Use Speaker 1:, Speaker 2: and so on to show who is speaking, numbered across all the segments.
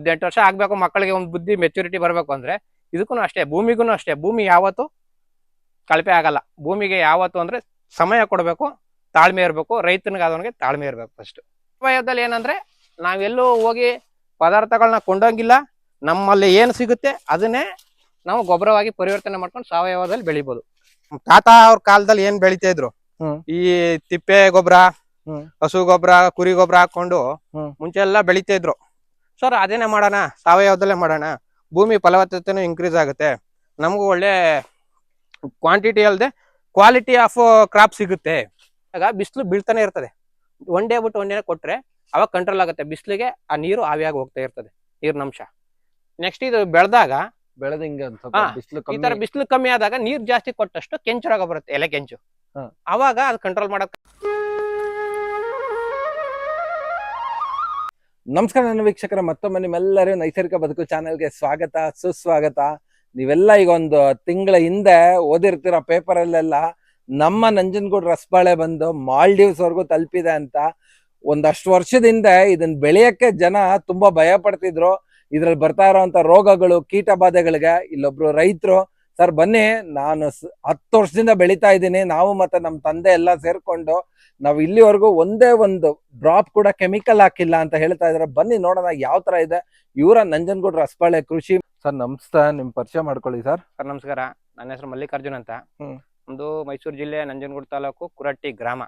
Speaker 1: 18 ವರ್ಷ ಆಗ್ಬೇಕು ಮಕ್ಕಳಿಗೆ ಒಂದು ಬುದ್ಧಿ ಮೆಚುರಿಟಿ ಬರಬೇಕು ಅಂದ್ರೆ ಇದಕ್ಕೂ ಅಷ್ಟೇ, ಭೂಮಿಗೂ ಅಷ್ಟೇ. ಭೂಮಿ ಯಾವತ್ತು ಕಳಪೆ ಆಗಲ್ಲ. ಭೂಮಿಗೆ ಯಾವತ್ತು ಅಂದ್ರೆ ಸಮಯ ಕೊಡಬೇಕು, ತಾಳ್ಮೆ ಇರಬೇಕು. ರೈತನಿಗೆ ಅದವನಿಗೆ ತಾಳ್ಮೆ ಇರಬೇಕು. ಫಸ್ಟ್ ಸಾವಯವದಲ್ಲಿ ಏನಂದ್ರೆ ನಾವೆಲ್ಲೂ ಹೋಗಿ ಪದಾರ್ಥಗಳನ್ನ ಕೊಂಡೋಗಿಲ್ಲ. ನಮ್ಮಲ್ಲಿ ಏನು ಸಿಗುತ್ತೆ ಅದನ್ನೇ ನಾವು ಗೊಬ್ಬರವಾಗಿ ಪರಿವರ್ತನೆ ಮಾಡ್ಕೊಂಡು ಸಾವಯವದಲ್ಲಿ ಬೆಳಿಬಹುದು. ತಾತ ಅವ್ರ ಕಾಲದಲ್ಲಿ ಏನ್ ಬೆಳಿತಾ ಇದ್ರು, ಈ ತಿಪ್ಪೆ ಗೊಬ್ಬರ, ಹಸು ಗೊಬ್ಬರ, ಕುರಿ ಗೊಬ್ಬರ ಹಾಕೊಂಡು ಮುಂಚೆ ಎಲ್ಲ ಬೆಳಿತಾ ಇದ್ರು. ಸರ್ ಅದೇನೇ ಮಾಡೋಣ, ಸಾವಯವದಲ್ಲೇ ಮಾಡೋಣ. ಭೂಮಿ ಫಲವತ್ತತೆನೂ ಇನ್ಕ್ರೀಸ್ ಆಗುತ್ತೆ, ನಮಗೂ ಒಳ್ಳೆ ಕ್ವಾಂಟಿಟಿ ಅಲ್ಲದೆ ಕ್ವಾಲಿಟಿ ಆಫ್ ಕ್ರಾಪ್ ಸಿಗುತ್ತೆ. ಆಗ ಬಿಸಿಲು ಬೀಳ್ತಾನೆ ಇರ್ತದೆ. ಒನ್ ಡೇ ಬಿಟ್ಟು ಒನ್ ಡೇ ಕೊಟ್ರೆ ಅವಾಗ ಕಂಟ್ರೋಲ್ ಆಗುತ್ತೆ. ಬಿಸಿಲಿಗೆ ಆ ನೀರು ಆವಿಯಾಗಿ ಹೋಗ್ತಾ ಇರ್ತದೆ, ನೀರಿನ ಅಂಶ. ನೆಕ್ಸ್ಟ್ ಇದು ಬೆಳೆದಾಗ ಈ ತರ ಬಿಸಿಲು ಕಮ್ಮಿ ಆದಾಗ ನೀರ್ ಜಾಸ್ತಿ ಕೊಟ್ಟಷ್ಟು ಕೆಂಚು ರೋಗ ಬರುತ್ತೆ, ಎಲೆ ಕೆಂಚು. ಅವಾಗ ಅದು ಕಂಟ್ರೋಲ್ ಮಾಡಕ್.
Speaker 2: ನಮಸ್ಕಾರ ನನ್ನ ವೀಕ್ಷಕರ, ಮತ್ತೊಮ್ಮೆ ನಿಮ್ಮೆಲ್ಲರೂ ನೈಸರ್ಗಿಕ ಬದುಕು ಚಾನೆಲ್ಗೆ ಸ್ವಾಗತ, ಸುಸ್ವಾಗತ. ನೀವೆಲ್ಲ ಈಗ ಒಂದು ತಿಂಗಳ ಹಿಂದೆ ಓದಿರ್ತೀರ ಪೇಪರಲ್ಲೆಲ್ಲ ನಮ್ಮ ನಂಜನಗೂಡು ರಸಬಾಳೆ ಬಂದು ಮಾಲ್ಡೀವ್ಸ್ ವರ್ಗೂ ತಲುಪಿದೆ ಅಂತ. ಒಂದಷ್ಟು ವರ್ಷದಿಂದ ಇದನ್ನ ಬೆಳೆಯಕ್ಕೆ ಜನ ತುಂಬಾ ಭಯ ಪಡ್ತಿದ್ರು. ಇದ್ರಲ್ಲಿ ಬರ್ತಾ ಇರೋಂಥ ರೋಗಗಳು, ಕೀಟ ಬಾಧೆಗಳಿಗೆ. ಇಲ್ಲೊಬ್ರು ರೈತರು, ಸರ್ ಬನ್ನಿ, ನಾನು 10 ವರ್ಷದಿಂದ ಬೆಳೀತಾ ಇದ್ದೀನಿ, ನಾವು ಮತ್ತೆ ನಮ್ಮ ತಂದೆ ಎಲ್ಲ ಸೇರ್ಕೊಂಡು ನಾವು ಇಲ್ಲಿವರೆಗೂ ಒಂದೇ ಒಂದು ಡ್ರಾಪ್ ಕೂಡ ಕೆಮಿಕಲ್ ಹಾಕಿಲ್ಲ ಅಂತ ಹೇಳ್ತಾ ಇದಾರೆ. ಬನ್ನಿ ನೋಡೋಣ ಯಾವ ತರ ಇದೆ. ಇವರ ನಂಜನಗೂಡು ರಸಬಾಳೆ ಕೃಷಿ. ಸರ್ ನಮಸ್ತೆ, ನಿಮ್ ಪರಿಚಯ ಮಾಡ್ಕೊಳ್ಳಿ ಸರ್.
Speaker 1: ಸರ್ ನಮಸ್ಕಾರ, ನನ್ನ ಹೆಸರು ಮಲ್ಲಿಕಾರ್ಜುನ್ ಅಂತ. ನಮ್ದು ಮೈಸೂರು ಜಿಲ್ಲೆ ನಂಜನಗೂಡು ತಾಲೂಕು ಕುರಟ್ಟಿ ಗ್ರಾಮ.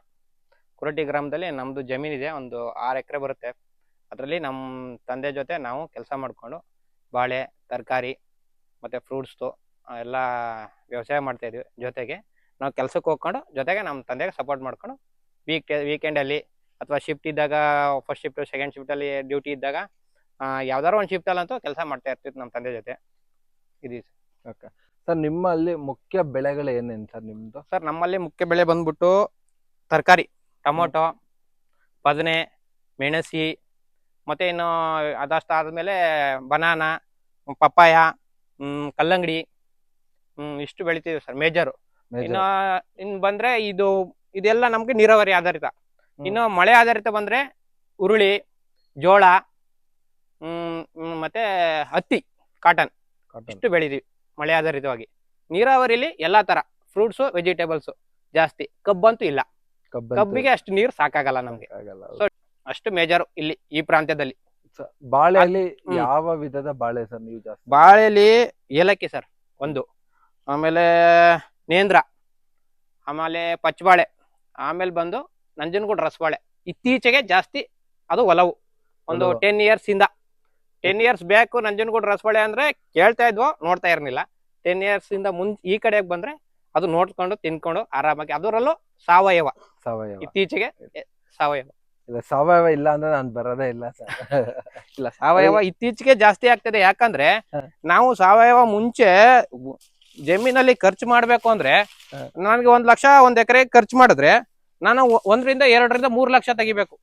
Speaker 1: ಕುರಟ್ಟಿ ಗ್ರಾಮದಲ್ಲಿ ನಮ್ದು ಜಮೀನಿದೆ, ಒಂದು 6 ಎಕರೆ ಬರುತ್ತೆ. ಅದರಲ್ಲಿ ನಮ್ಮ ತಂದೆ ಜೊತೆ ನಾವು ಕೆಲಸ ಮಾಡಿಕೊಂಡು ಬಾಳೆ, ತರಕಾರಿ ಮತ್ತು ಫ್ರೂಟ್ಸ್ದು ಎಲ್ಲ ವ್ಯವಸಾಯ ಮಾಡ್ತಾ ಇದ್ವಿ. ಜೊತೆಗೆ ನಾವು ಕೆಲಸಕ್ಕೆ ಹೋಗ್ಕೊಂಡು ಜೊತೆಗೆ ನಮ್ಮ ತಂದೆಗೆ ಸಪೋರ್ಟ್ ಮಾಡ್ಕೊಂಡು ವೀಕೆಂಡಲ್ಲಿ ಅಥವಾ ಶಿಫ್ಟ್ ಇದ್ದಾಗ, ಫಸ್ಟ್ ಶಿಫ್ಟ್ ಸೆಕೆಂಡ್ ಶಿಫ್ಟಲ್ಲಿ ಡ್ಯೂಟಿ ಇದ್ದಾಗ ಯಾವ್ದಾದ್ರು ಒಂದು ಶಿಫ್ಟಲ್ಲಂತೂ ಕೆಲಸ ಮಾಡ್ತಾ ಇರ್ತಿತ್ತು ನಮ್ಮ ತಂದೆ ಜೊತೆ. ಇದು
Speaker 2: ಓಕೆ ಸರ್, ನಿಮ್ಮಲ್ಲಿ ಮುಖ್ಯ ಬೆಳೆಗಳು ಏನೇನು ಸರ್ ನಿಮ್ಮದು?
Speaker 1: ಸರ್ ನಮ್ಮಲ್ಲಿ ಮುಖ್ಯ ಬೆಳೆ ಬಂದ್ಬಿಟ್ಟು ತರಕಾರಿ, ಟೊಮೊಟೊ, ಬದನೆ, ಮೆಣಸಿ, ಮತ್ತು ಇನ್ನು ಅದಷ್ಟಾದ್ಮೇಲೆ ಬನಾನಾ, ಪಪ್ಪಾಯ, ಕಲ್ಲಂಗಡಿ, ಇಷ್ಟು ಬೆಳಿತೀವಿ ಸರ್ ಮೇಜರು. ಇನ್ನು ಬಂದ್ರೆ ಇದೆಲ್ಲ ನಮ್ಗೆ ನೀರಾವರಿ ಆಧಾರಿತ. ಇನ್ನು ಮಳೆ ಆಧಾರಿತ ಬಂದ್ರೆ ಉರುಳಿ, ಜೋಳ, ಮತ್ತೆ ಹತ್ತಿ, ಕಾಟನ್ ಇಷ್ಟು ಬೆಳಿತೀವಿ ಮಳೆ ಆಧಾರಿತವಾಗಿ. ನೀರಾವರಿಲಿ ಎಲ್ಲಾ ತರ ಫ್ರೂಟ್ಸು, ವೆಜಿಟೇಬಲ್ಸ್ ಜಾಸ್ತಿ. ಕಬ್ಬಂತೂ ಇಲ್ಲ, ಕಬ್ಬಿಗೆ ಅಷ್ಟು ನೀರು ಸಾಕಾಗಲ್ಲ ನಮ್ಗೆ. ಸೊ ಅಷ್ಟು ಮೇಜರ್ ಇಲ್ಲಿ ಈ ಪ್ರಾಂತ್ಯದಲ್ಲಿ.
Speaker 2: ಬಾಳೆಯಲ್ಲಿ ಯಾವ ವಿಧದ ಬಾಳೆ ಸರ್ ನೀವು ಜಾಸ್ತಿ?
Speaker 1: ಬಾಳೆಯಲ್ಲಿ ಏಲಕ್ಕಿ ಸರ್ ಒಂದು, ಆಮೇಲೆ ನೇಂದ್ರ, ಆಮೇಲೆ ಪಚ್ಚಬಾಳೆ, ಆಮೇಲೆ ಬಂದು ನಂಜನಗೂಡು ರಸಬಾಳೆ. ಇತ್ತೀಚೆಗೆ ಜಾಸ್ತಿ ಅದು ಒಲವು. ಒಂದು 10 years ಇಂದ, 10 years ಬ್ಯಾಕ್ ನಂಜನಗೂಡು ರಸಬಾಳೆ ಅಂದ್ರೆ ಕೇಳ್ತಾ ಇದ್ವೋ, ನೋಡ್ತಾ ಇರ್ಲಿಲ್ಲ. 10 years ಇಂದ ಈ ಕಡೆಗೆ ಬಂದ್ರೆ ಅದು ನೋಡ್ಕೊಂಡು ತಿನ್ಕೊಂಡು ಆರಾಮಾಗಿ, ಅದರಲ್ಲೂ ಸಾವಯವ. ಇತ್ತೀಚೆಗೆ ಸಾವಯವ.
Speaker 2: ಸಾವಯವ ಇಲ್ಲ ಅಂದ್ರೆ ನಾನು ಬರೋದೇ ಇಲ್ಲ ಸರ್.
Speaker 1: ಇಲ್ಲ, ಸಾವಯವ ಇತ್ತೀಚೆಗೆ ಜಾಸ್ತಿ ಆಗ್ತದೆ. ಯಾಕಂದ್ರೆ ನಾವು ಸಾವಯವ ಮುಂಚೆ ಜಮೀನಲ್ಲಿ ಖರ್ಚು ಮಾಡ್ಬೇಕು ಅಂದ್ರೆ, ನನಗೆ 1 ಲಕ್ಷ 1 ಎಕರೆ ಖರ್ಚು ಮಾಡಿದ್ರೆ ನಾನು 1 ರಿಂದ 2 ರಿಂದ 3 ಲಕ್ಷ ತೆಗಿಬೇಕು.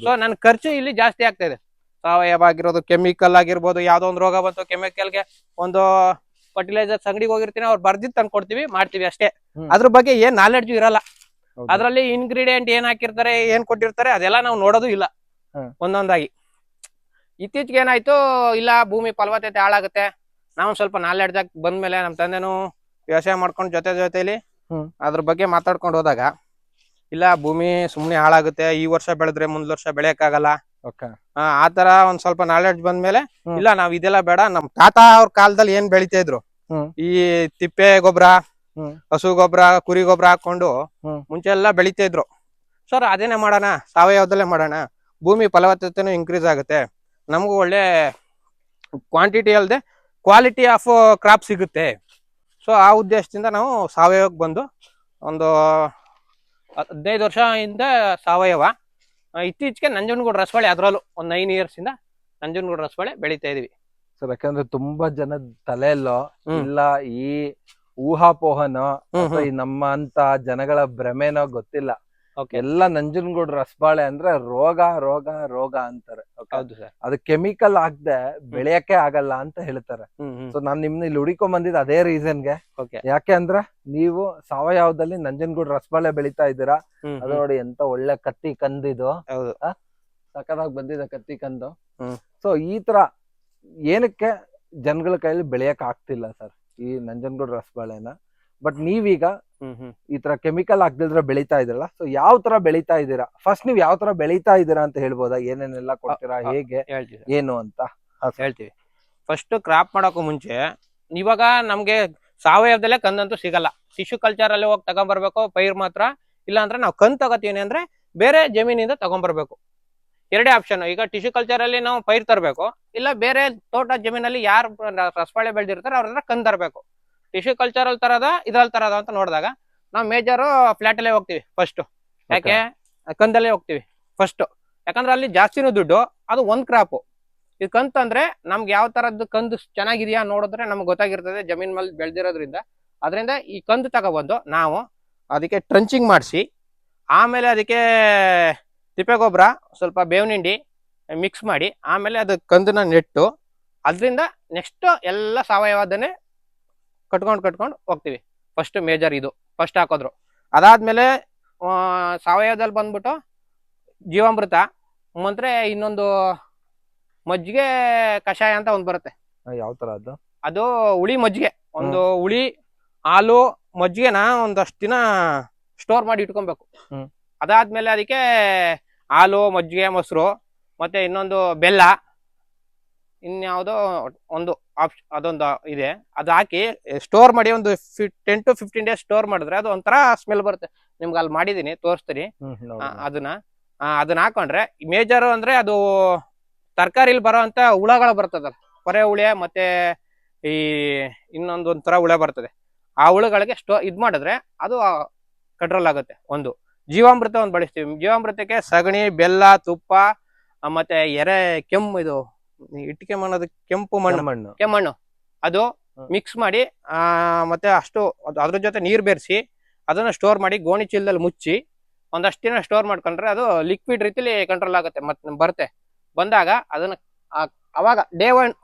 Speaker 1: ಸೊ ನನ್ನ ಖರ್ಚು ಇಲ್ಲಿ ಜಾಸ್ತಿ ಆಗ್ತಾ ಇದೆ. ಸಾವಯವ ಆಗಿರೋದು, ಕೆಮಿಕಲ್ ಆಗಿರ್ಬೋದು, ಯಾವ್ದೋ ಒಂದು ರೋಗ ಬಂತು, ಕೆಮಿಕಲ್ಗೆ ಒಂದು ಫರ್ಟಿಲೈಸರ್ಸ್ ಅಂಗಡಿಗೆ ಹೋಗಿರ್ತೀನಿ, ಅವ್ರು ಬರ್ದಿದ್ದು ತಂದು ಕೊಡ್ತೀವಿ, ಮಾಡ್ತೀವಿ ಅಷ್ಟೇ. ಅದ್ರ ಬಗ್ಗೆ ಏನ್ ನಾಲೆಡ್ಜು ಇರಲ್ಲ. ಅದ್ರಲ್ಲಿ ಇನ್ಗ್ರೀಡಿಯೆಂಟ್ ಏನ್ ಹಾಕಿರ್ತಾರೆ, ಏನ್ ಕೊಟ್ಟಿರ್ತಾರೆ, ಅದೆಲ್ಲ ನಾವು ನೋಡೋದು ಇಲ್ಲ ಒಂದೊಂದಾಗಿ. ಇತ್ತೀಚೆಗೆ ಏನಾಯ್ತು, ಇಲ್ಲ ಭೂಮಿ ಫಲವತ್ತತೆ ಹಾಳಾಗುತ್ತೆ. ನಾವು ಸ್ವಲ್ಪ ನಾಲೆಡ್ಜ್ ಆಗಿ ಬಂದ್ಮೇಲೆ ನಮ್ಮ ತಂದೆನೂ ವ್ಯವಸಾಯ ಮಾಡ್ಕೊಂಡು ಜೊತೆಲಿ ಅದ್ರ ಬಗ್ಗೆ ಮಾತಾಡ್ಕೊಂಡು ಹೋದಾಗ, ಇಲ್ಲ ಭೂಮಿ ಸುಮ್ನೆ ಹಾಳಾಗುತ್ತೆ, ಈ ವರ್ಷ ಬೆಳೆದ್ರೆ ಮುಂದ್ ವರ್ಷ ಬೆಳೆಯಕ್ಕಾಗಲ್ಲ, ಆತರ ಒಂದ್ ಸ್ವಲ್ಪ ನಾಲೆಡ್ಜ್ ಬಂದ್ಮೇಲೆ, ಇಲ್ಲ ನಾವ್ ಇದೆಲ್ಲ ಬೇಡ, ನಮ್ ತಾತ ಅವ್ರ ಕಾಲದಲ್ಲಿ ಏನ್ ಬೆಳಿತಾ ಇದ್ರು, ಈ ತಿಪ್ಪೆ ಗೊಬ್ಬರ, ಹಸು ಗೊಬ್ಬರ, ಕುರಿ ಗೊಬ್ಬರ ಹಾಕೊಂಡು ಮುಂಚೆ ಎಲ್ಲ ಬೆಳಿತಾ ಇದ್ರು. ಸರ್ ಅದೇನೇ ಮಾಡೋಣ, ಸಾವಯವದಲ್ಲೇ ಮಾಡೋಣ. ಭೂಮಿ ಫಲವತ್ತತೆನೂ ಇನ್ಕ್ರೀಸ್ ಆಗುತ್ತೆ, ನಮಗೂ ಒಳ್ಳೆ ಕ್ವಾಂಟಿಟಿ ಅಲ್ಲದೆ ಕ್ವಾಲಿಟಿ ಆಫ್ ಕ್ರಾಪ್ ಸಿಗುತ್ತೆ. ಸೊ ಆ ಉದ್ದೇಶದಿಂದ ನಾವು ಸಾವಯವಕ್ಕೆ ಬಂದು ಒಂದು 15 ವರ್ಷದಿಂದ ಸಾವಯವ. ಇತ್ತೀಚೆಗೆ ನಂಜನಗೂಡು ರಸಬಾಳೆ, ಅದರಲ್ಲೂ ಒಂದು 9 years ಇಂದ ನಂಜನಗೂಡು ರಸಬಾಳೆ ಬೆಳಿತಾ ಇದೀವಿ
Speaker 2: ಸರ್. ಯಾಕಂದ್ರೆ ತುಂಬಾ ಜನ ತಲೆಯಲ್ಲೋ ಇಲ್ಲ ಈ ಊಹಾಪೋಹನೋ ನಮ್ಮ ಅಂತ ಜನಗಳ ಭ್ರಮೆನೋ ಗೊತ್ತಿಲ್ಲ. ಎಲ್ಲ ನಂಜನಗೂಡು ರಸಬಾಳೆ ಅಂದ್ರೆ ರೋಗ ರೋಗ ರೋಗ ಅಂತಾರೆ. ಅದು ಕೆಮಿಕಲ್ ಹಾಕ್ದೆ ಬೆಳೆಯಕ್ಕೆ ಆಗಲ್ಲ ಅಂತ ಹೇಳ್ತಾರೆ. ಸೊ ನಾನ್ ನಿಮ್ನ ಇಲ್ಲಿ ಹುಡಿಕೊಂಡ್ ಬಂದಿದ್ದು ಅದೇ ರೀಸನ್ಗೆ. ಯಾಕೆ ಅಂದ್ರೆ ನೀವು ಸಾವಯವದಲ್ಲಿ ನಂಜನಗೂಡು ರಸಬಾಳೆ ಬೆಳಿತಾ ಇದ್ದೀರಾ. ಅದು ನೋಡಿ ಎಂತ ಒಳ್ಳೆ ಕತ್ತಿ ಕಂದಿದು, ಸಖತ್ತಾಗಿ ಬಂದಿದೆ ಕತ್ತಿ ಕಂದು. ಸೊ ಈ ತರ ಏನಕ್ಕೆ ಜನಗಳ ಕೈಯಲ್ಲಿ ಬೆಳೆಯಕ್ ಆಗ್ತಿಲ್ಲ ಸರ್ ಈ ನಂಜನಗೂಡು ರಸಬಾಳೆನ? ಬಟ್ ನೀವೀಗ ಈ ತರ ಕೆಮಿಕಲ್ ಹಾಕ್ದಿದ್ರೆ ಬೆಳೀತಾ ಇದ್ರಲ್ಲ, ಸೊ ಯಾವ ತರ ಬೆಳೀತಾ ಇದ್ದೀರಾ? ಫಸ್ಟ್ ನೀವ್ ಯಾವ ತರ ಬೆಳೀತಾ ಇದ್ದೀರಾ ಅಂತ ಹೇಳ್ಬೋದಾ? ಏನೇನೆಲ್ಲ ಕೊಡ್ತೀರಾ, ಹೇಗೆ,
Speaker 1: ಹೇಳ್ತೀವಿ
Speaker 2: ಏನು ಅಂತ
Speaker 1: ಹೇಳ್ತೀವಿ. ಫಸ್ಟ್ ಕ್ರಾಪ್ ಮಾಡೋಕ್ಕೂ ಮುಂಚೆ ಇವಾಗ ನಮ್ಗೆ ಸಾವಯವದಲ್ಲೇ ಕಂದಂತೂ ಸಿಗಲ್ಲ. ಟಿಶ್ಯೂ ಕಲ್ಚರ್ ಅಲ್ಲಿ ಹೋಗಿ ತಗೊಂಡ್ಬರ್ಬೇಕು ಪೈರ್ ಮಾತ್ರ. ಇಲ್ಲ ಅಂದ್ರೆ ನಾವು ಕಂದ್ ತಗೋತೀವಿ ಅಂದ್ರೆ ಬೇರೆ ಜಮೀನಿಂದ ತಗೊಂಡ್ಬರ್ಬೇಕು. ಎರಡೇ ಆಪ್ಷನ್. ಈಗ ಟಿಶ್ಯೂ ಕಲ್ಚರ್ ಅಲ್ಲಿ ನಾವು ಪೈರ್ ತರಬೇಕು, ಇಲ್ಲ ಬೇರೆ ತೋಟ ಜಮೀನಲ್ಲಿ ಯಾರು ರಸಬಾಳೆ ಬೆಳೆದಿರ್ತಾರೆ ಅವ್ರ ಹತ್ರ ಕಂದ್ ತರಬೇಕು. ಟಿಶ್ಯೂ ಕಲ್ಚರ್ ಅಲ್ಲಿ ತರದ ಇದ್ರಲ್ಲಿ ತರದ ಅಂತ ನೋಡಿದಾಗ ನಾವು ಮೇಜರ್ ಫ್ಲಾಟ್ ಅಲ್ಲೇ ಹೋಗ್ತೀವಿ ಫಸ್ಟ್. ಯಾಕೆ? ಕಂದಲ್ಲೇ ಹೋಗ್ತೀವಿ ಫಸ್ಟ್. ಯಾಕಂದ್ರೆ ಅಲ್ಲಿ ಜಾಸ್ತಿನೂ ದುಡ್ಡು, ಅದು ಒಂದ್ ಕ್ರಾಪ್. ಈ ಕಂತ್ ಅಂದ್ರೆ ನಮ್ಗೆ ಯಾವ ತರದ್ದು ಕಂದು ಚೆನ್ನಾಗಿದ್ಯಾ ನೋಡಿದ್ರೆ ನಮ್ಗೆ ಗೊತ್ತಾಗಿರ್ತದೆ ಜಮೀನ್ ಮೇಲೆ ಬೆಳೆದಿರೋದ್ರಿಂದ. ಅದರಿಂದ ಈ ಕಂದು ತಗೊಬಂದು ನಾವು ಅದಕ್ಕೆ ಟ್ರಂಚಿಂಗ್ ಮಾಡಿಸಿ, ಆಮೇಲೆ ಅದಕ್ಕೆ ತಿಪ್ಪೆ ಗೊಬ್ಬರ ಸ್ವಲ್ಪ ಬೇವಿನ ಹಿಂಡಿ ಮಿಕ್ಸ್ ಮಾಡಿ, ಆಮೇಲೆ ಅದು ಕಂದನ್ನ ನೆಟ್ಟು ಅದರಿಂದ ನೆಕ್ಸ್ಟ್ ಎಲ್ಲ ಸಾವಯವದನ್ನೇ ಕಟ್ಕೊಂಡು ಹೋಗ್ತೀವಿ. ಫಸ್ಟ್ ಮೇಜರ್ ಇದು ಫಸ್ಟ್ ಹಾಕೋದ್ರು. ಅದಾದ್ಮೇಲೆ ಸಾವಯವದಲ್ಲಿ ಬಂದ್ಬಿಟ್ಟು ಜೀವಾಮೃತ, ಮತ್ತೆ ಇನ್ನೊಂದು ಮಜ್ಜಿಗೆ ಕಷಾಯ ಅಂತ ಒಂದ್ ಬರುತ್ತೆ.
Speaker 2: ಯಾವ ತರ ಅದು?
Speaker 1: ಅದು ಹುಳಿ ಮಜ್ಜಿಗೆ. ಒಂದು ಹುಳಿ ಹಾಲು ಮಜ್ಜಿಗೆನ ಒಂದಷ್ಟು ದಿನ ಸ್ಟೋರ್ ಮಾಡಿ ಇಟ್ಕೊಬೇಕು. ಅದಾದ್ಮೇಲೆ ಅದಕ್ಕೆ ಹಾಲು, ಮಜ್ಜಿಗೆ, ಮೊಸರು, ಮತ್ತೆ ಇನ್ನೊಂದು ಬೆಲ್ಲ, ಇನ್ಯಾವುದೋ ಒಂದು ಅದೊಂದು ಇದೆ, ಅದು ಹಾಕಿ ಸ್ಟೋರ್ ಮಾಡಿ ಒಂದು 10 to 15 days ಸ್ಟೋರ್ ಮಾಡಿದ್ರೆ ಅದು ಒಂಥರ ಸ್ಮೆಲ್ ಬರುತ್ತೆ. ನಿಮ್ಗೆ ಅಲ್ಲಿ ಮಾಡಿದೀನಿ, ತೋರಿಸ್ತೀನಿ. ಅದನ್ನ ಹಾಕೊಂಡ್ರೆ ಮೇಜರ್ ಅಂದ್ರೆ ಅದು ತರಕಾರಿಲಿ ಬರೋ ಅಂತ ಹುಳಗಳು ಬರ್ತದಲ್ಲ, ಕೊರೆ ಹುಳ ಮತ್ತೆ ಈ ಇನ್ನೊಂದೊಂಥರ ಹುಳ ಬರ್ತದೆ. ಆ ಹುಳುಗಳಿಗೆ ಇದ್ ಮಾಡಿದ್ರೆ ಅದು ಕಂಟ್ರೋಲ್ ಆಗುತ್ತೆ. ಒಂದು ಜೀವಾಮೃತ ಒಂದು ಬಳಸ್ತೀವಿ. ಜೀವಾಮೃತಕ್ಕೆ ಸಗಣಿ, ಬೆಲ್ಲ, ತುಪ್ಪ, ಮತ್ತೆ ಇದು ಇಟ್ಟಿಗೆ ಮಣ್ಣದು ಕೆಮ್ಮಣ್ಣು ಅದು ಮಿಕ್ಸ್ ಮಾಡಿ ಮತ್ತೆ ಅದ್ರ ಜೊತೆ ನೀರ್ ಬೆರೆಸಿ ಅದನ್ನ ಸ್ಟೋರ್ ಮಾಡಿ ಗೋಣಿ ಚೀಲದಲ್ಲಿ ಮುಚ್ಚಿ ಒಂದಷ್ಟು ದಿನ ಸ್ಟೋರ್ ಮಾಡ್ಕೊಂಡ್ರೆ ಅದು ಲಿಕ್ವಿಡ್ ರೀತಿಲಿ ಕಂಟ್ರೋಲ್ ಆಗುತ್ತೆ. ಮತ್ತೆ ಬರುತ್ತೆ ಬಂದಾಗ ಅದನ್ನ ಅವಾಗ ಡೇ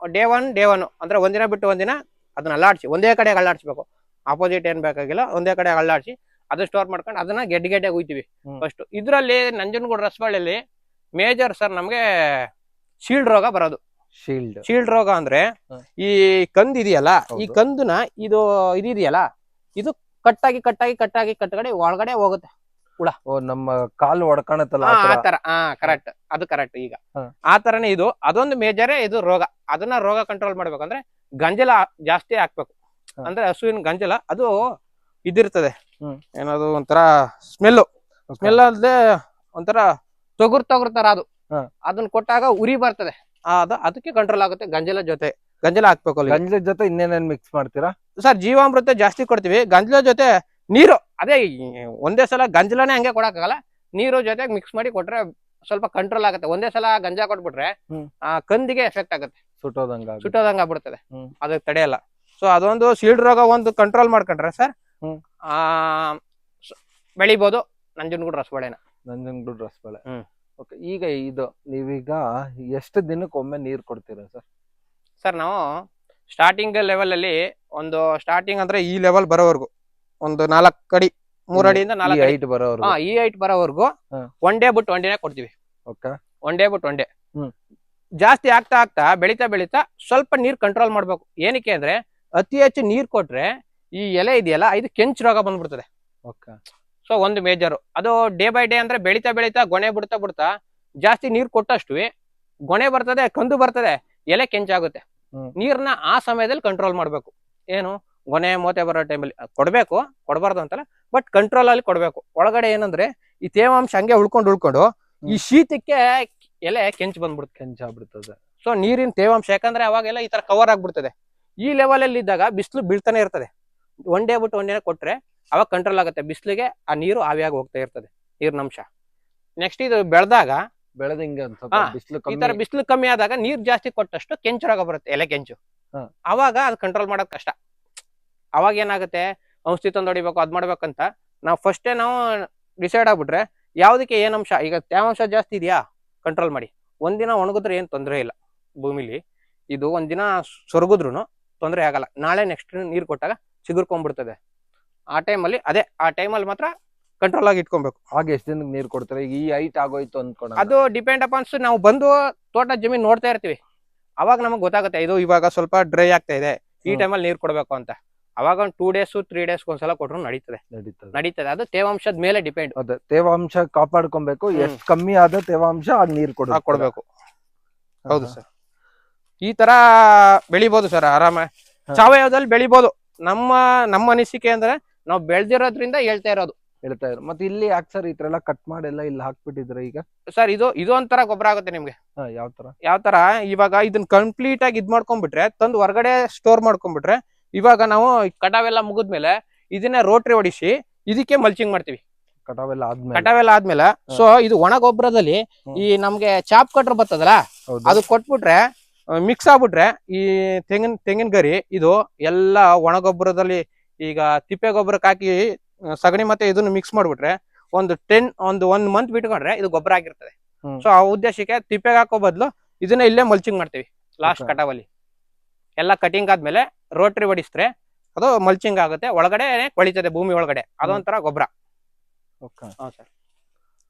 Speaker 1: ಒನ್ ಅಂದ್ರೆ ಒಂದಿನ ಬಿಟ್ಟು ಒಂದಿನ ಅದನ್ನ ಅಲ್ಲಾಡ್ಸಿ, ಒಂದೇ ಕಡೆ ಅಲ್ಲಾಡ್ಸ್ಬೇಕು. ಆಪೋಸಿಟ್ ಏನ್ ಬೇಕಾಗಿಲ್ಲ, ಒಂದೇ ಕಡೆ ಅಲ್ಲಾಡ್ಸಿ ಅದನ್ನ ಸ್ಟೋರ್ ಮಾಡ್ಕೊಂಡು ಅದನ್ನ ಗೆಡ್ಡೆ ಹುಯ್ತೀವಿ ಫಸ್ಟ್. ಇದ್ರಲ್ಲಿ ನಂಜನಗೂಡು ರಸಬಾಳೆಯಲ್ಲಿ ಮೇಜರ್ ಸರ್ ನಮ್ಗೆ ಶೀಲ್ಡ್ ರೋಗ ಬರೋದು. ಶೀಲ್ಡ್ ರೋಗ ಅಂದ್ರೆ ಈ ಕಂದ್ ಇದೆಯಲ್ಲ, ಈ ಕಂದುನ ಇದೆಯಲ್ಲ, ಇದು ಕಟ್ಟಾಗಿ ಒಳಗಡೆ ಹೋಗುತ್ತೆ ಹುಳ.
Speaker 2: ನಮ್ಮ ಕಾಲು ಹೊಡ್ಕೊಳತ್ತಲ್ಲ
Speaker 1: ಆತರ. ಕರೆಕ್ಟ್, ಅದು ಕರೆಕ್ಟ್. ಈಗ ಆ ತರನೇ ಇದು, ಅದೊಂದು ಮೇಜರೇ ಇದು ರೋಗ. ಅದನ್ನ ರೋಗ ಕಂಟ್ರೋಲ್ ಮಾಡ್ಬೇಕಂದ್ರೆ ಗಂಜಲ ಜಾಸ್ತಿ ಹಾಕ್ಬೇಕು. ಅಂದ್ರೆ ಹಸುವಿನ ಗಂಜಲ ಅದು ಇದಿರ್ತದೆ, ಏನದು ಒಂಥರ ಸ್ಮೆಲ್ ಅಲ್ಲದೆ ಒಂಥರ ತೊಗುರ್ ತರ ಅದು. ಅದನ್ನ ಕೊಟ್ಟಾಗ ಉರಿ ಬರ್ತದೆ, ಅದಕ್ಕೆ ಕಂಟ್ರೋಲ್ ಆಗುತ್ತೆ. ಗಂಜಲ ಹಾಕ್ಬೇಕು.
Speaker 2: ಗಂಜಲ ಜೊತೆ ಇನ್ನೇನೇನ್ ಮಿಕ್ಸ್ ಮಾಡ್ತೀರಾ
Speaker 1: ಸರ್? ಜೀವಾಮೃತ ಜಾಸ್ತಿ ಕೊಡ್ತೀವಿ. ಗಂಜಲ ಜೊತೆ ನೀರು, ಅದೇ ಒಂದೇ ಸಲ ಗಂಜಲನೇ ಹಂಗೆ ಕೊಡಕ್ಕಾಗಲ್ಲ, ನೀರು ಜೊತೆಗೆ ಮಿಕ್ಸ್ ಮಾಡಿ ಕೊಟ್ರೆ ಸ್ವಲ್ಪ ಕಂಟ್ರೋಲ್ ಆಗುತ್ತೆ. ಒಂದೇ ಸಲ ಗಂಜಾ ಕೊಟ್ಬಿಟ್ರೆ ಆ ಕಂದಿಗೆ ಎಫೆಕ್ಟ್ ಆಗುತ್ತೆ, ಸುಟ್ಟೋದಂಗ ಆಗ್ಬಿಡ್ತದೆ, ಅದಕ್ಕೆ ತಡೆಯಲ್ಲ. ಸೊ ಅದೊಂದು ಶೀಲ್ಡ್ ರೋಗ ಒಂದು ಕಂಟ್ರೋಲ್ ಮಾಡ್ಕೊಂಡ್ರೆ ಸರ್ ಬೆಳಿಬಹುದು ನಂಜನಗೂಡು ರಸಬಾಳೆನ.
Speaker 2: ಓಕೆ, ಈಗ ಇದು ನೀವೀಗ ಎಷ್ಟು ದಿನಕ್ಕೊಮ್ಮೆ ನೀರ್ ಕೊಡ್ತೀರಾ ಸರ್?
Speaker 1: ಸರ್ ನಾವು ಸ್ಟಾರ್ಟಿಂಗ್ ಲೆವೆಲ್ ಅಲ್ಲಿ ಒಂದು ಸ್ಟಾರ್ಟಿಂಗ್ ಅಂದ್ರೆ ಈ ಲೆವೆಲ್ ಬರೋವರೆಗೂ ಒಂದು 4 ಅಡಿ 3 ಅಡಿಯಿಂದ 4 ಹೈಟ್ ಬರೋವರೆಗೂ, ಈ ಹೈಟ್ ಬರೋವರೆಗೂ ಒನ್ ಡೇ ಬಿಟ್ಟು ಒನ್ ಡೇನೆ ಕೊಡ್ತೀವಿ. ಒನ್ ಡೇ ಬಿಟ್ಟು ಒನ್ ಡೇ. ಜಾಸ್ತಿ ಆಗ್ತಾ ಬೆಳಿತಾ ಸ್ವಲ್ಪ ನೀರ್ ಕಂಟ್ರೋಲ್ ಮಾಡ್ಬೇಕು. ಏನಕ್ಕೆ ಅಂದ್ರೆ ಅತಿ ಹೆಚ್ಚು ನೀರ್ ಕೊಟ್ರೆ ಈ ಎಲೆ ಇದೆಯಲ್ಲ ಇದು ಕೆಂಚು ರೋಗ ಬಂದ್ಬಿಡ್ತದೆ. ಸೊ ಒಂದು ಮೇಜರ್ ಅದು. ಡೇ ಬೈ ಡೇ ಅಂದ್ರೆ ಬೆಳಿತಾ ಗೊನೆ ಬಿಡ್ತಾ ಜಾಸ್ತಿ ನೀರ್ ಕೊಟ್ಟಷ್ಟು ಗೊನೆ ಬರ್ತದೆ, ಕಂದು ಬರ್ತದೆ, ಎಲೆ ಕೆಂಚಾಗುತ್ತೆ. ನೀರ್ನ ಆ ಸಮಯದಲ್ಲಿ ಕಂಟ್ರೋಲ್ ಮಾಡ್ಬೇಕು. ಏನು ಗೊನೆ ಮೋತೆ ಬರೋ ಟೈಮಲ್ಲಿ ಕೊಡಬಾರ್ದು ಅಂತಲ್ಲ, ಬಟ್ ಕಂಟ್ರೋಲ್ ಅಲ್ಲಿ ಕೊಡ್ಬೇಕು. ಒಳಗಡೆ ಏನಂದ್ರೆ ಈ ತೇವಾಂಶ ಹಂಗೆ ಉಳ್ಕೊಂಡು ಈ ಶೀತಕ್ಕೆ ಎಲೆ ಕೆಂಚಾಗ್ಬಿಡ್ತದೆ. ಸೊ ನೀರಿನ ತೇವಾಂಶ, ಯಾಕಂದ್ರೆ ಅವಾಗೆಲ್ಲ ಈ ತರ ಕವರ್ ಆಗ್ಬಿಡ್ತದೆ. ಈ ಲೆವೆಲ್ ಅಲ್ಲಿ ಇದ್ದಾಗ ಬಿಸಿಲು ಬೀಳ್ತಾನೆ ಇರ್ತದೆ. ಒನ್ ಡೇ ಬಿಟ್ಟು ಒನ್ ಡೇ ಕೊಟ್ರೆ ಅವಾಗ ಕಂಟ್ರೋಲ್ ಆಗುತ್ತೆ. ಬಿಸಿಲಿಗೆ ಆ ನೀರು ಆವಿಯಾಗಿ ಹೋಗ್ತಾ ಇರ್ತದೆ, ನೀರಿನಂಶ. ನೆಕ್ಸ್ಟ್ ಇದು ಈ ತರ ಬಿಸಿಲು ಕಮ್ಮಿ ಆದಾಗ ನೀರ್ ಜಾಸ್ತಿ ಕೊಟ್ಟಷ್ಟು ಕೆಂಚು ರೋಗ ಬರುತ್ತೆ, ಎಲೆ ಕೆಂಚು. ಅವಾಗ ಅದು ಕಂಟ್ರೋಲ್ ಮಾಡೋದ್ ಕಷ್ಟ. ಅವಾಗ ಏನಾಗುತ್ತೆ, ಔಷಧಿ ತಂದು ಹೊಡಿಬೇಕು, ಅದ್ ಮಾಡ್ಬೇಕಂತ ನಾವು ಫಸ್ಟೇ ಡಿಸೈಡ್ ಆಗ್ಬಿಟ್ರೆ ಯಾವ್ದಕ್ಕೆ ಏನಂಶ. ಈಗ ತೇವಾಂಶ ಜಾಸ್ತಿ ಇದೆಯಾ, ಕಂಟ್ರೋಲ್ ಮಾಡಿ. ಒಂದಿನ ಒಣಗಿದ್ರೆ ಏನ್ ತೊಂದರೆ ಇಲ್ಲ ಭೂಮಿಲಿ. ಇದು ಒಂದಿನ ಸೊರಗಿದ್ರು ತೊಂದರೆ ಆಗಲ್ಲ. ನಾಳೆ ನೆಕ್ಸ್ಟ್ ನೀರ್ ಕೊಟ್ಟಾಗ ಚಿಗುರ್ಕೊಂಡ್ಬಿಡ್ತದೆ. ಆ ಟೈಮಲ್ಲಿ ಮಾತ್ರ ಕಂಟ್ರೋಲ್ ಆಗಿ ಇಟ್ಕೊಬೇಕು.
Speaker 2: ಹಾಗೆ ಎಷ್ಟು ದಿನಕ್ಕೆ ನೀರ್ ಕೊಡ್ತಾರೆ? ಈಗ ಈ ಹೈಟ್ ಆಗೋಯ್ತು ಅಂದ್ಕೊಂಡು
Speaker 1: ಅದು ಡಿಪೆಂಡ್ ಅಪಾನ್ಸ್ ನಾವು ಬಂದು ತೋಟ ಜಮೀನ್ ನೋಡ್ತಾ ಇರ್ತೀವಿ. ಅವಾಗ ನಮಗ್ ಗೊತ್ತಾಗುತ್ತೆ ಇದು ಇವಾಗ ಸ್ವಲ್ಪ ಡ್ರೈ ಆಗ್ತಾ ಇದೆ, ಈ
Speaker 2: ಹ್ಮ್.
Speaker 1: ಟೈಮಲ್ಲಿ ನೀರ್ ಕೊಡ್ಬೇಕು ಅಂತ. ಅವಾಗ ಒಂದು 2 ಡೇಸ್ 3 ಡೇಸ್ ಒಂದ್ಸಲ ಕೊಟ್ರು ನಡೀತದೆ. ಅದು ತೇವಾಂಶದ ಮೇಲೆ ಡಿಪೆಂಡ್.
Speaker 2: ಅದೇ ತೇವಾಂಶ ಕಾಪಾಡ್ಕೊಬೇಕು, ಎಷ್ಟ್ ಕಮ್ಮಿ ಆದ ತೇವಾಂಶ ಆಗ ನೀರ್
Speaker 1: ಕೊಡ್ಬೇಕು. ಹೌದು ಸರ್, ಈ ತರ ಬೆಳಿಬೋದು ಸರ್ ಆರಾಮ. ಸಾವಯವದಲ್ಲಿ ಬೆಳಿಬೋದು. ನಮ್ಮ ಅನಿಸಿಕೆ ಅಂದ್ರೆ ನಾವು ಬೆಳ್ದಿರೋದ್ರಿಂದ ಹೇಳ್ತಾ ಇರೋದು.
Speaker 2: ಮತ್ತೆ ಇಲ್ಲಿ ಯಾಕೆ ಸರ್ ಈ ತರ ಎಲ್ಲ ಕಟ್ ಮಾಡೆಲ್ಲ ಇಲ್ಲಿ ಹಾಕ್ಬಿಟ್ಟಿದ್ರೆ ಈಗ
Speaker 1: ಸರ್ ಇದು ಒಂಥರ ಗೊಬ್ಬರ ಆಗುತ್ತೆ ನಿಮ್ಗೆ. ಯಾವ ತರ ಇವಾಗ ಇದನ್ನ ಕಂಪ್ಲೀಟ್ ಆಗಿ ಇದ್ ಮಾಡ್ಕೊಂಡ್ಬಿಟ್ರೆ, ತಂದು ಹೊರಗಡೆ ಸ್ಟೋರ್ ಮಾಡ್ಕೊಂಡ್ಬಿಟ್ರೆ, ಇವಾಗ ನಾವು ಕಟಾವೆಲ್ಲ ಮುಗಿದ್ಮೇಲೆ ಇದನ್ನ ರೋಟ್ರಿ ಹೊಡಿಸಿ ಇದಕ್ಕೆ ಮಲ್ಚಿಂಗ್ ಮಾಡ್ತೀವಿ. ಕಟಾವೆಲ್ಲ ಆದ್ಮೇಲೆ ಸೊ ಇದು ಒಣ ಗೊಬ್ಬರದಲ್ಲಿ ಈ ನಮ್ಗೆ ಚಾಪ್ ಕಟ್ರ್ ಬರ್ತದಲ್ಲ, ಅದು ಕೊಟ್ಬಿಟ್ರೆ ಮಿಕ್ಸ್ ಆಗ್ಬಿಟ್ರೆ ಈ ತೆಂಗಿನ ಗರಿ ಇದು ಎಲ್ಲ ಒಣ ಗೊಬ್ಬರದಲ್ಲಿ ಈಗ ತಿಪ್ಪೆ ಗೊಬ್ಬರಕ್ಕೆ ಹಾಕಿ ಸಗಣಿ ಮತ್ತೆ ಇದನ್ನ ಮಿಕ್ಸ್ ಮಾಡ್ಬಿಟ್ರೆ ಒಂದು 1 ಮಂತ್ ಬಿಟ್ಕೊಂಡ್ರೆ ಇದು ಗೊಬ್ಬರ ಆಗಿರ್ತದೆ. ಸೊ ಆ ಉದ್ದೇಶಕ್ಕೆ ತಿಪ್ಪೆಗೆ ಹಾಕೋ ಬದಲು ಇದನ್ನ ಇಲ್ಲೇ ಮಲ್ಚಿಂಗ್ ಮಾಡ್ತೀವಿ. ಲಾಸ್ಟ್ ಕಟಾವಲ್ಲಿ ಎಲ್ಲ ಕಟಿಂಗ್ ಆದ್ಮೇಲೆ ರೋಟ್ರಿ ಹೊಡಿಸಿದ್ರೆ ಅದು ಮಲ್ಚಿಂಗ್ ಆಗುತ್ತೆ, ಒಳಗಡೆ ಕೊಳಿತದೆ ಭೂಮಿ ಒಳಗಡೆ, ಅದೊಂಥರ ಗೊಬ್ಬರ.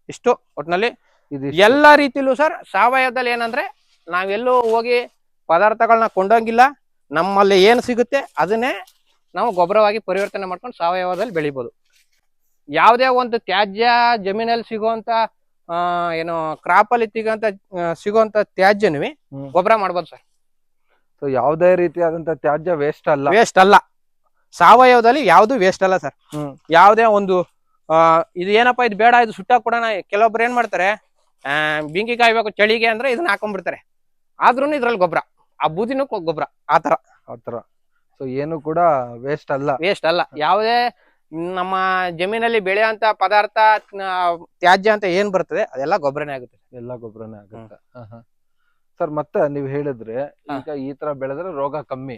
Speaker 1: ಇಷ್ಟು ಒಟ್ನಲ್ಲಿ ಎಲ್ಲಾ ರೀತಿಲೂ ಸರ್ ಸಾವಯವದಲ್ಲಿ ಏನಂದ್ರೆ ನಾವೆಲ್ಲೂ ಹೋಗಿ ಪದಾರ್ಥಗಳನ್ನ ಕೊಂಡೋಗಿಲ್ಲ. ನಮ್ಮಲ್ಲಿ ಏನ್ ಸಿಗುತ್ತೆ ಅದನ್ನೇ ನಾವು ಗೊಬ್ಬರವಾಗಿ ಪರಿವರ್ತನೆ ಮಾಡ್ಕೊಂಡು ಸಾವಯವದಲ್ಲಿ ಬೆಳಿಬಹುದು. ಯಾವುದೇ ಒಂದು ತ್ಯಾಜ್ಯ ಜಮೀನಲ್ಲಿ ಸಿಗುವಂತ ಏನು ಕ್ರಾಪ್ ಅಲ್ಲಿ ಸಿಗುವಂತ ತ್ಯಾಜ್ಯನೂ ಗೊಬ್ಬರ ಮಾಡ್ಬೋದು ಸರ್.
Speaker 2: ಸೊ ಯಾವುದೇ ರೀತಿಯಾದಂತ ತ್ಯಾಜ್ಯ ವೇಸ್ಟ್
Speaker 1: ಅಲ್ಲ. ಸಾವಯವದಲ್ಲಿ ಯಾವ್ದು ವೇಸ್ಟ್ ಅಲ್ಲ ಸರ್. ಯಾವುದೇ ಒಂದು ಇದು ಏನಪ್ಪಾ ಇದು ಬೇಡ ಇದು ಸುಟ್ಟಾಕ್ ಕೊಡೋಣ, ಕೆಲವೊಬ್ರು ಏನ್ ಮಾಡ್ತಾರೆ, ಬೆಂಕಿ ಕಾಯ್ಬೇಕು ಚಳಿಗೆ ಅಂದ್ರೆ ಇದನ್ನ ಹಾಕೊಂಡ್ಬಿಡ್ತಾರೆ. ಆದ್ರೂ ಇದ್ರಲ್ಲಿ ಗೊಬ್ಬರ, ಆ ಬೂದಿನೂ ಗೊಬ್ಬರ, ಆತರ.
Speaker 2: ಸೊ ಏನು ಕೂಡ ವೇಸ್ಟ್ ಅಲ್ಲ.
Speaker 1: ಯಾವುದೇ ನಮ್ಮ ಜಮೀನಲ್ಲಿ ಬೆಳೆಯುವಂತ ಪದಾರ್ಥ ತ್ಯಾಜ್ಯ ಅಂತ ಏನ್ ಬರ್ತದೆ ಅದೆಲ್ಲ ಗೊಬ್ಬರನೇ ಆಗುತ್ತೆ.
Speaker 2: ಸರ್ ಮತ್ತೆ ನೀವ್ ಹೇಳಿದ್ರೆ ಈಗ ಈ ತರ ಬೆಳೆದ್ರೆ ರೋಗ ಕಮ್ಮಿ,